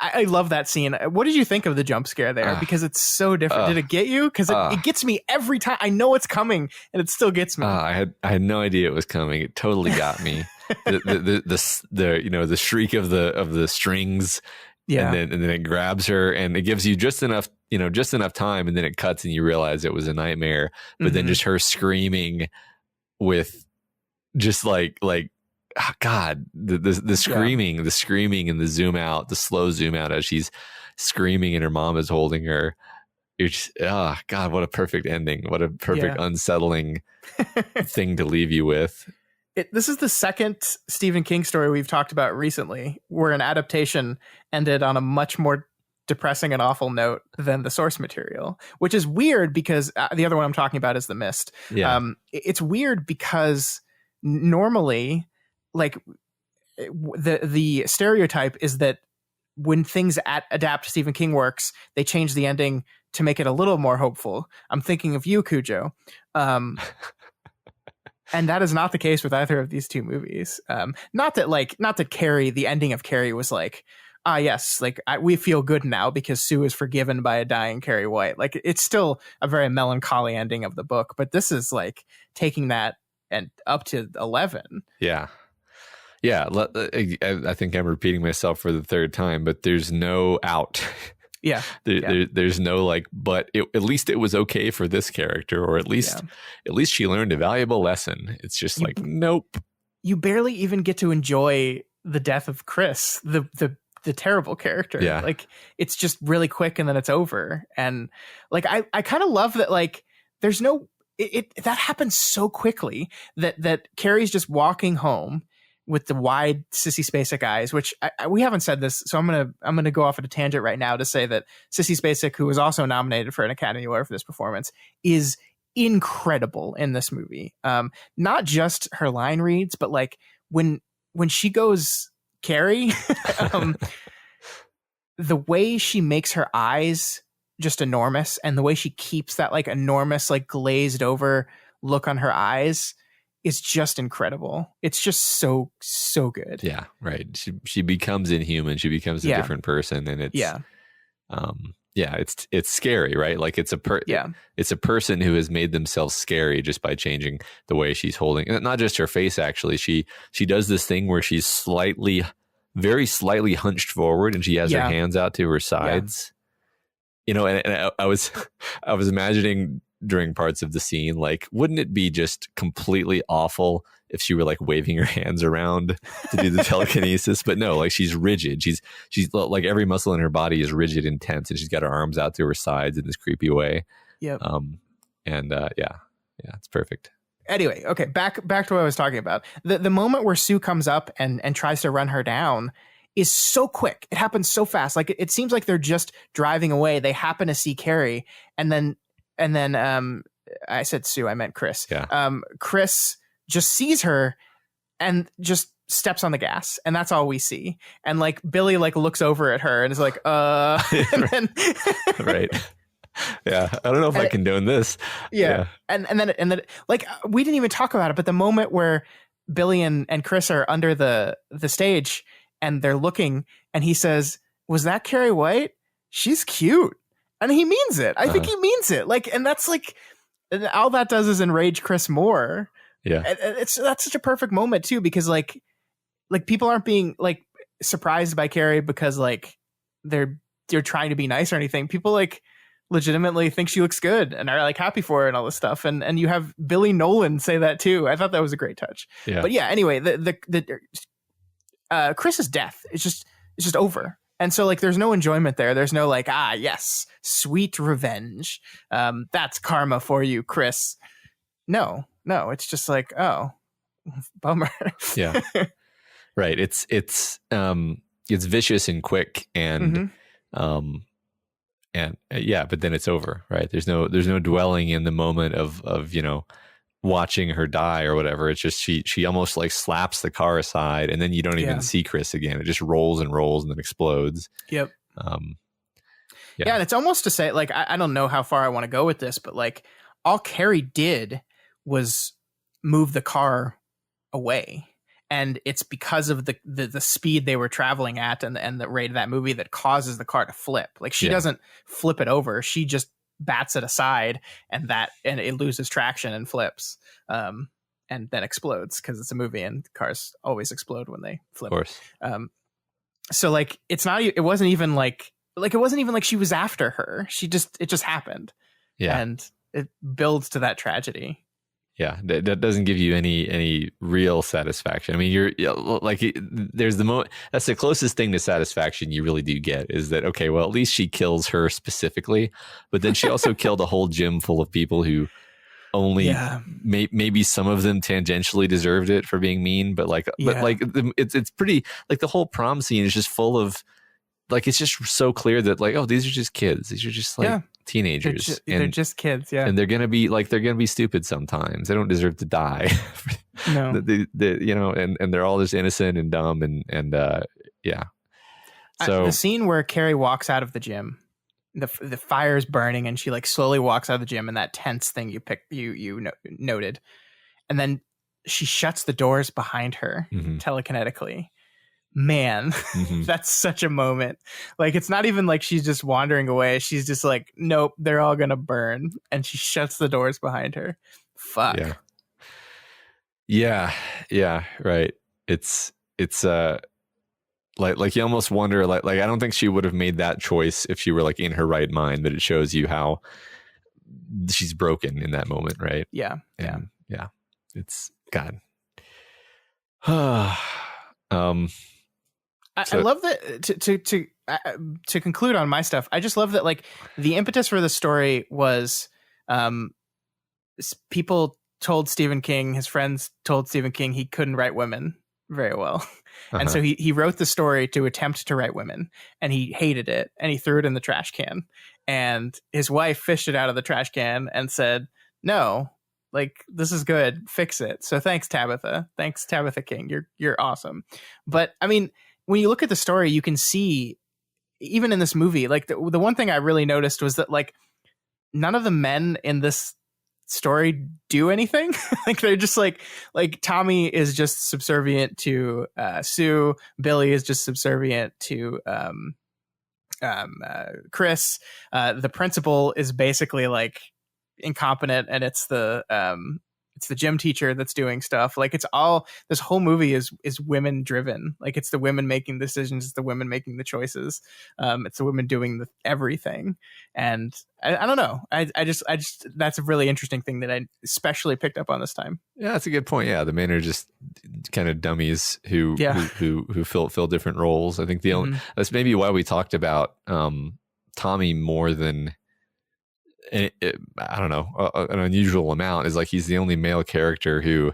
I love that scene. What did you think of the jump scare there? Because it's so different. Did it get you? Because it gets me every time. I know it's coming, and it still gets me. I had no idea it was coming. It totally got me. the shriek of the strings, and then it grabs her, and it gives you just enough time, and then it cuts, and you realize it was a nightmare. But then just her screaming with just like. Oh God, the screaming, the screaming, and the zoom out, the slow zoom out as she's screaming and her mom is holding her. You're just, God, what a perfect ending! What a perfect unsettling thing to leave you with. This is the second Stephen King story we've talked about recently where an adaptation ended on a much more depressing and awful note than the source material, which is weird because the other one I'm talking about is The Mist. Yeah. It's weird because normally, like the stereotype is that when things adapt Stephen King works, they change the ending to make it a little more hopeful. I'm thinking of you, Cujo. And that is not the case with either of these two movies. Not that Carrie, the ending of Carrie was like, yes, like we feel good now because Sue is forgiven by a dying Carrie White. Like it's still a very melancholy ending of the book, but this is like taking that and up to 11. Yeah. Yeah, I think I'm repeating myself for the third time, but there's no out. Yeah. There's no like, but at least it was okay for this character, or at least she learned a valuable lesson. It's just like, nope. You barely even get to enjoy the death of Chris, the terrible character. Yeah. Like it's just really quick and then it's over. And like, I kind of love that, like, there's no, that happens so quickly that Carrie's just walking home with the wide Sissy Spacek eyes, which we haven't said this, so I'm gonna go off at a tangent right now to say that Sissy Spacek, who was also nominated for an Academy Award for this performance, is incredible in this movie. Not just her line reads, but like when she goes Carrie, the way she makes her eyes just enormous, and the way she keeps that like enormous, like glazed over look on her eyes is just incredible. It's just so good. Yeah, right. She becomes inhuman. She becomes a different person, and it's yeah, it's scary, right? Like it's a person who has made themselves scary just by changing the way she's holding, and not just her face. Actually, she does this thing where she's very slightly hunched forward, and she has her hands out to her sides. You know, and I was imagining during parts of the scene, like, wouldn't it be just completely awful if she were like waving her hands around to do the telekinesis? But no, like she's rigid. She's like every muscle in her body is rigid and tense, and she's got her arms out to her sides in this creepy way. Yep. Yeah, it's perfect. Anyway, okay, back to what I was talking about. The moment where Sue comes up and tries to run her down is so quick. It happens so fast. Like it seems like they're just driving away. They happen to see Carrie, and then I said Sue, I meant Chris. Yeah. Chris just sees her and just steps on the gas, and that's all we see. And like Billy like looks over at her and is like, and then right. Yeah, I don't know if I condone this. Yeah. And then like we didn't even talk about it, but the moment where Billy and Chris are under the stage and they're looking, and he says, "Was that Carrie White? She's cute." And he means it. I think he means it. Like, and that's like, all that does is enrage Chris more. Yeah. That's such a perfect moment too, because like people aren't being like surprised by Carrie because like they're trying to be nice or anything. People like legitimately think she looks good and are like happy for her and all this stuff. And you have Billy Nolan say that too. I thought that was a great touch. Yeah. But yeah, anyway, the Chris's death is just over. And so like there's no enjoyment there. There's no like, yes, sweet revenge. That's karma for you, Chris. No, it's just like, oh, bummer. Yeah. Right. It's vicious and quick and but then it's over, right? There's no dwelling in the moment of watching her die or whatever. It's just she almost like slaps the car aside, and then you don't even see Chris again. It just rolls and rolls and then explodes. Yep. And it's almost to say, like, I don't know how far I want to go with this, but like all Carrie did was move the car away. And it's because of the speed they were traveling at and the rate of that movie that causes the car to flip. Like she doesn't flip it over. She just bats it aside and it loses traction and flips. And then explodes because it's a movie and cars always explode when they flip. Of course. So like it wasn't even like she was after her. it just happened. Yeah. And it builds to that tragedy. Yeah, that doesn't give you any real satisfaction. I mean, you're like, there's the moment, that's the closest thing to satisfaction you really do get, is that, okay, well, at least she kills her specifically, but then she also killed a whole gym full of people who only maybe some of them tangentially deserved it for being mean, but it's pretty, like the whole prom scene is just full of, like, it's just so clear that like, oh, these are just kids. These are just like teenagers. They're just kids. Yeah. And they're going to be stupid sometimes. They don't deserve to die. No. And they're all just innocent and dumb. And So the scene where Carrie walks out of the gym, the fire's burning and she like slowly walks out of the gym, and that tense thing you noted. And then she shuts the doors behind her telekinetically. Man, that's such a moment. Like, it's not even like she's just wandering away. She's just like, nope, they're all gonna burn, and she shuts the doors behind her. Fuck. Yeah, right. It's like you almost wonder, like I don't think she would have made that choice if she were like in her right mind, but it shows you how she's broken in that moment, right? Yeah. It's God. I love that to conclude on my stuff. I just love that like the impetus for the story was people told Stephen King, his friends told Stephen King he couldn't write women very well. And so he wrote the story to attempt to write women, and he hated it and he threw it in the trash can, and his wife fished it out of the trash can and said, "No, like, this is good. Fix it." So thanks, Tabitha. Thanks, Tabitha King. You're awesome. But I mean, when you look at the story, you can see, even in this movie, like the one thing I really noticed was that like none of the men in this story do anything. Like they're just like Tommy is just subservient to Sue. Billy is just subservient to Chris. The principal is basically like incompetent, and it's the gym teacher that's doing stuff. Like it's all, this whole movie is women driven. Like it's the women making decisions, it's the women making the choices. It's the women doing everything. And I don't know. I just that's a really interesting thing that I especially picked up on this time. Yeah, that's a good point. Yeah, the men are just kind of dummies who fill different roles. I think that's maybe why we talked about Tommy more than I don't know, an unusual amount, is like he's the only male character who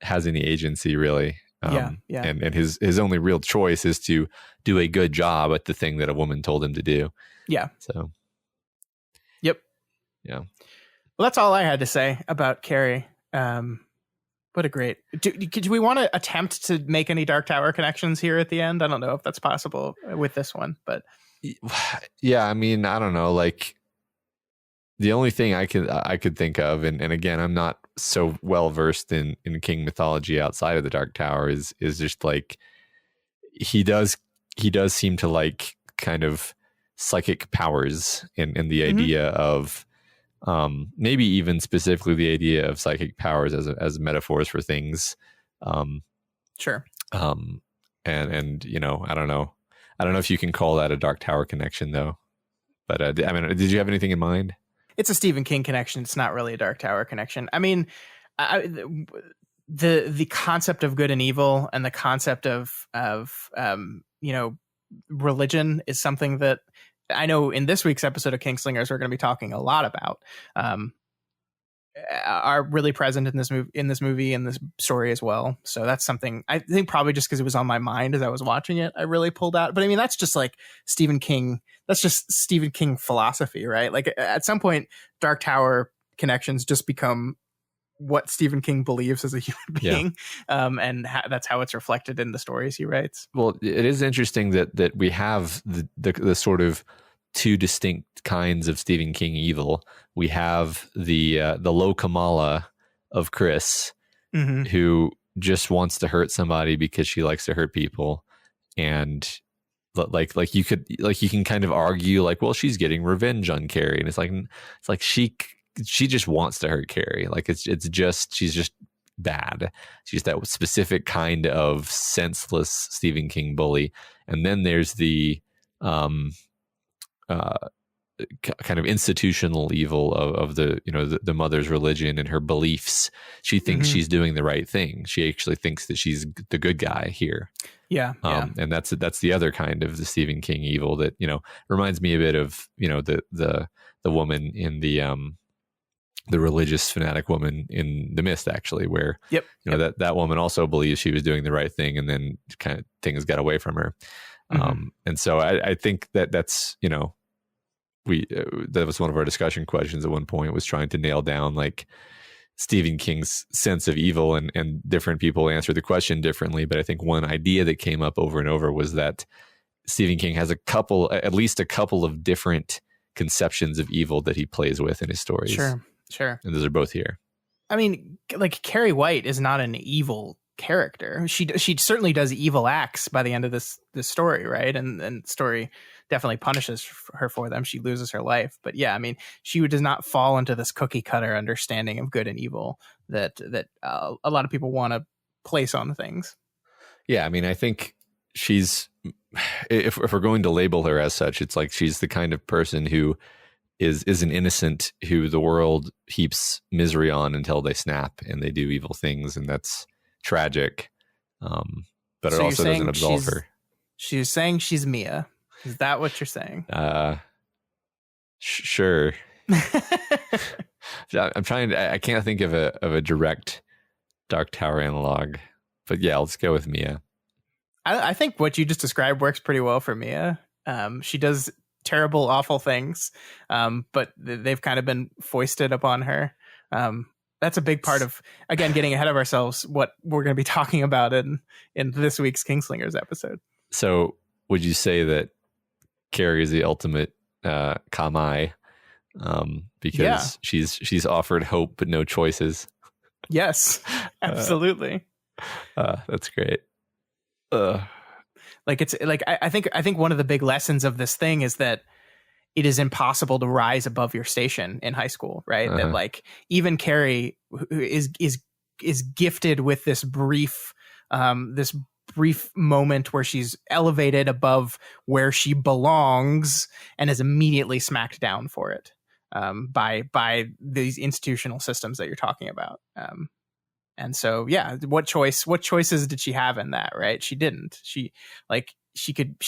has any agency, really. And his only real choice is to do a good job at the thing that a woman told him to do. Yeah. So. Yep. Yeah. Well, that's all I had to say about Carrie. What a great. Do we want to attempt to make any Dark Tower connections here at the end? I don't know if that's possible with this one, but. Yeah, I mean, I don't know, like. The only thing I could think of, and again, I'm not so well versed in King mythology outside of the Dark Tower, is just like he does seem to like kind of psychic powers, and the idea of maybe even specifically the idea of psychic powers as metaphors for things. Sure. And you know, I don't know if you can call that a Dark Tower connection though. But I mean, did you have anything in mind? It's a Stephen King connection. It's not really a Dark Tower connection. I mean, the concept of good and evil and the concept of religion is something that I know in this week's episode of Kingslingers we're going to be talking a lot about. Are really present in this movie and this story as well. So that's something I think probably just because it was on my mind as I was watching it, I really pulled out. But I mean, that's just like Stephen King. That's just Stephen King philosophy, right? Like at some point, Dark Tower connections just become what Stephen King believes as a human being. And that's how it's reflected in the stories he writes. Well, it is interesting that we have the sort of two distinct kinds of Stephen King evil. We have the low Kamala of Chris, who just wants to hurt somebody because she likes to hurt people, and like you can kind of argue like, well, she's getting revenge on Carrie, and it's like she just wants to hurt Carrie. Like it's just, she's just bad. She's that specific kind of senseless Stephen King bully. And then there's the kind of institutional evil of the, you know, the mother's religion and her beliefs. She thinks she's doing the right thing. She actually thinks that she's the good guy here. And that's the other kind of the Stephen King evil that, you know, reminds me a bit of, you know, the woman in the religious fanatic woman in The Mist, actually, where that woman also believes she was doing the right thing, and then kind of things got away from her. And so I think that's, you know, that was one of our discussion questions at one point, was trying to nail down like Stephen King's sense of evil, and different people answer the question differently. But I think one idea that came up over and over was that Stephen King has at least a couple of different conceptions of evil that he plays with in his stories. Sure. And those are both here. I mean, like Carrie White is not an evil character. She certainly does evil acts by the end of this story, right? And story definitely punishes her for them. She loses her life, but yeah, I mean, she does not fall into this cookie cutter understanding of good and evil that a lot of people want to place on things. Yeah, I mean, I think she's, if we're going to label her as such, it's like she's the kind of person who is an innocent who the world heaps misery on until they snap and they do evil things, and that's tragic. But it also doesn't absolve her. She's saying she's Mia. Is that what you're saying? Sure. I'm trying. I can't think of a direct Dark Tower analog, but yeah, let's go with Mia. I think what you just described works pretty well for Mia. She does terrible, awful things, but they've kind of been foisted upon her. That's a big part of, again, getting ahead of ourselves, what we're going to be talking about in this week's Kingslingers episode. So would you say that Carrie is the ultimate Kamai, because she's offered hope but no choices? Yes, absolutely. That's great. Like it's like I think one of the big lessons of this thing is that it is impossible to rise above your station in high school, right? That like even Carrie who is gifted with this brief moment where she's elevated above where she belongs and is immediately smacked down for it by these institutional systems that you're talking about. And so, yeah, what choices did she have in that? Right. She didn't. She could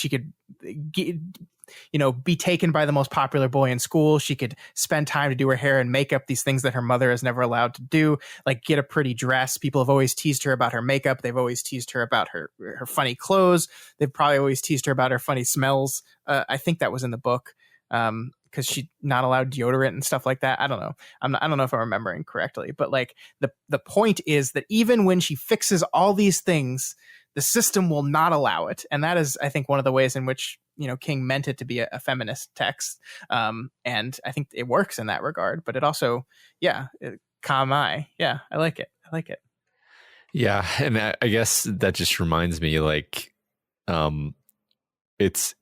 be taken by the most popular boy in school. She could spend time to do her hair and makeup, these things that her mother is never allowed to do, like get a pretty dress. People have always teased her about her makeup. They've always teased her about her funny clothes. They've probably always teased her about her funny smells. I think that was in the book. Because she's not allowed deodorant and stuff like that. I don't know. I don't know if I'm remembering correctly, but like the point is that even when she fixes all these things, the system will not allow it. And that is, I think, one of the ways in which, King meant it to be a feminist text. And I think it works in that regard, but it also, I like it. Yeah. And I guess that just reminds me, like, it's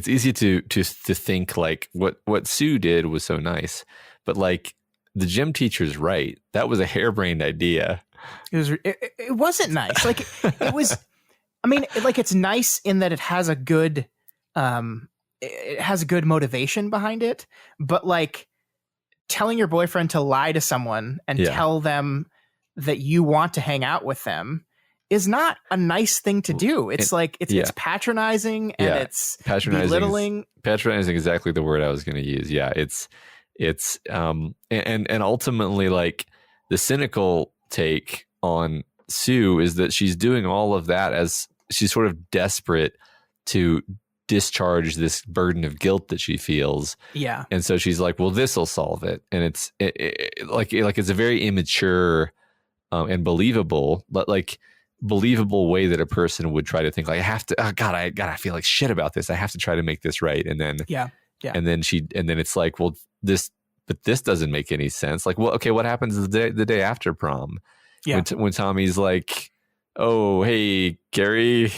easy to think like what Sue did was so nice, but like the gym teacher's right. That was a harebrained idea. It wasn't nice. Like it was, I mean, like it's nice in that it has a good motivation behind it, but like telling your boyfriend to lie to someone and tell them that you want to hang out with them is not a nice thing to do. It's it's patronizing and it's belittling. Patronizing is exactly the word I was going to use. Yeah, it's and ultimately, like, the cynical take on Sue is that she's doing all of that as she's sort of desperate to discharge this burden of guilt that she feels. Yeah, and so she's like, "Well, this will solve it," and it's it's a very immature and believable, but like believable way that a person would try to think, like, I have to, I feel like shit about this. I have to try to make this right. And then, and then it's like, well, this doesn't make any sense. Like, well, okay, what happens the day after prom? Yeah. When Tommy's like, oh, hey, Carrie.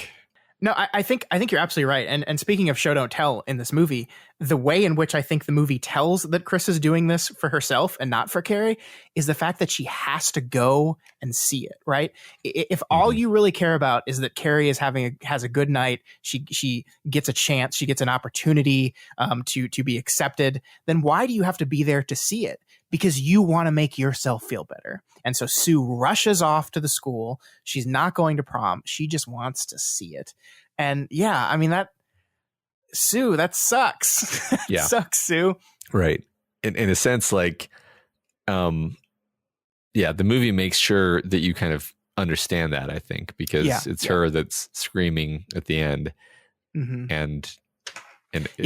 No, I think you're absolutely right. And speaking of show don't tell in this movie, the way in which I think the movie tells that Chris is doing this for herself and not for Carrie is the fact that she has to go and see it, right? If all you really care about is that Carrie is has a good night, she gets a chance, she gets an opportunity to be accepted, then why do you have to be there to see it? Because you want to make yourself feel better. And so Sue rushes off to the school. She's not going to prom. She just wants to see it. And yeah, I mean, that sucks. Yeah. Sucks, Sue. Right. In a sense, like, the movie makes sure that you kind of understand that, I think, because it's her that's screaming at the end. Mm-hmm. And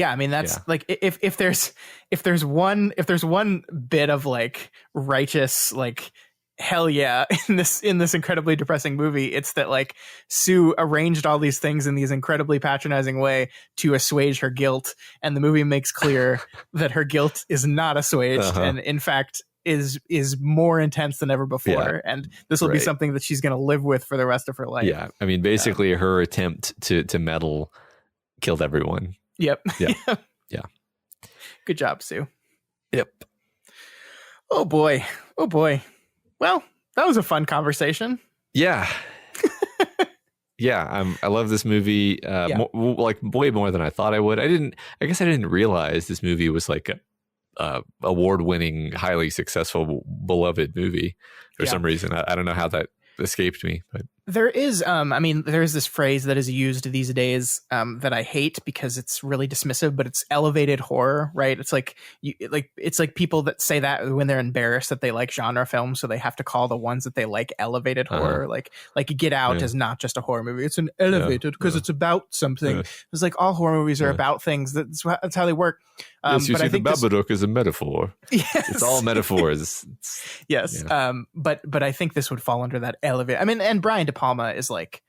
I mean, that's like, if there's one bit of like righteous, like, hell yeah, in this incredibly depressing movie, it's that like Sue arranged all these things in these incredibly patronizing way to assuage her guilt, and the movie makes clear that her guilt is not assuaged and in fact is more intense than ever before, and this will be something that she's going to live with for the rest of her life. Yeah, I mean, basically her attempt to meddle killed everyone. Yep. Yeah. Yeah. Good job, Sue. Yep. Oh boy. Well, that was a fun conversation. Yeah. Yeah. I love this movie. Like way more than I thought I would. I guess I didn't realize this movie was like a award-winning, highly successful, beloved movie for some reason. I don't know how that escaped me, but there is there's this phrase that is used these days that I hate because it's really dismissive, but it's elevated horror, right? It's like it's like people that say that when they're embarrassed that they like genre films, so they have to call the ones that they like elevated horror. Like Get Out is not just a horror movie; it's an elevated because it's about something. It's like all horror movies are about things. That's how they work. Yes, you see, the Babadook is a metaphor. Yes, it's all metaphors. Yes, but I think this would fall under that elevate. I mean, and Brian De Palma is like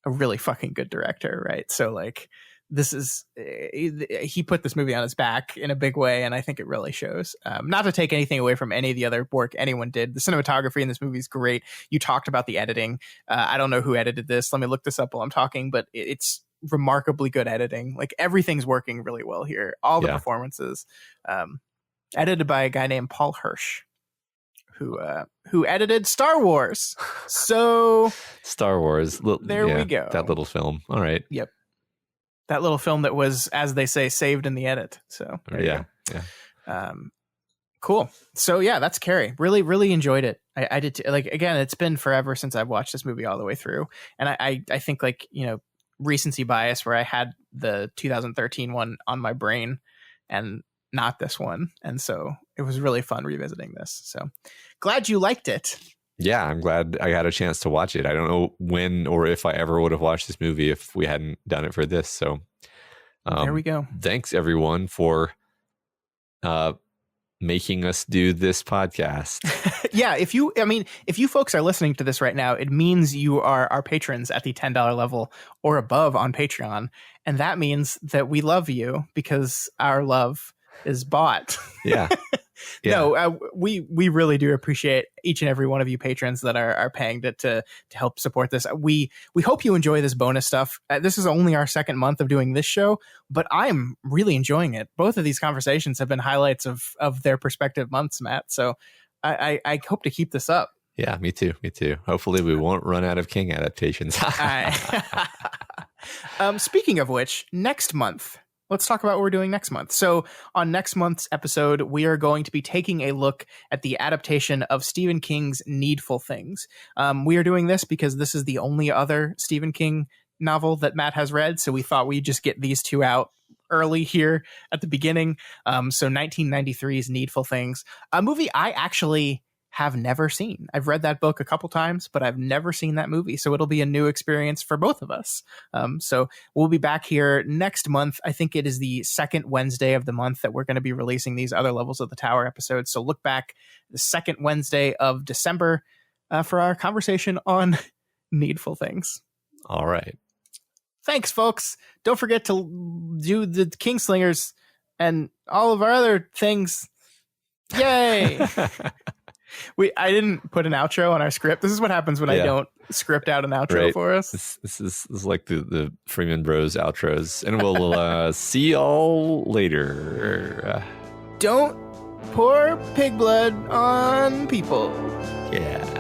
a really fucking good director, right? So like this is he put this movie on his back in a big way, and I think it really shows. Not to take anything away from any of the other work anyone did. The cinematography in this movie is great. You talked about the editing. I don't know who edited this. Let me look this up while I'm talking, but it's remarkably good editing. Like everything's working really well here. All the performances, edited by a guy named Paul Hirsch, who edited Star Wars. So Star Wars. There we go. That little film. All right. Yep. That little film that was, as they say, saved in the edit. So yeah. Cool. So yeah, that's Carrie. Really, really enjoyed it. I did like, again, it's been forever since I've watched this movie all the way through. And I think like, recency bias where I had the 2013 one on my brain and not this one. And so it was really fun revisiting this. So glad you liked it. Yeah, I'm glad I got a chance to watch it. I don't know when or if I ever would have watched this movie if we hadn't done it for this. So there we go. Thanks everyone for making us do this podcast. Yeah, if you folks are listening to this right now, it means you are our patrons at the $10 level or above on Patreon. And that means that we love you because our love is bought. Yeah. No, we really do appreciate each and every one of you patrons that are paying to help support this. We hope you enjoy this bonus stuff. This is only our second month of doing this show, but I'm really enjoying it. Both of these conversations have been highlights of their respective months, Matt. So I hope to keep this up. Yeah, me too. Hopefully we won't run out of King adaptations. Speaking of which, next month, let's talk about what we're doing next month. So on next month's episode, we are going to be taking a look at the adaptation of Stephen King's Needful Things. We are doing this because this is the only other Stephen King novel that Matt has read. So we thought we'd just get these two out early here at the beginning. So 1993's Needful Things, a movie I actually have never seen. I've read that book a couple times, but I've never seen that movie. So it'll be a new experience for both of us. So we'll be back here next month. I think it is the second Wednesday of the month that we're going to be releasing these other Levels of the Tower episodes. So look back the second Wednesday of December for our conversation on Needful Things. All right. Thanks, folks. Don't forget to do the Kingslingers and all of our other things. Yay! I didn't put an outro on our script. This is what happens when I don't script out an outro for us. This is like the Freeman Bros outros, and we'll see y'all later. Don't pour pig blood on people. Yeah.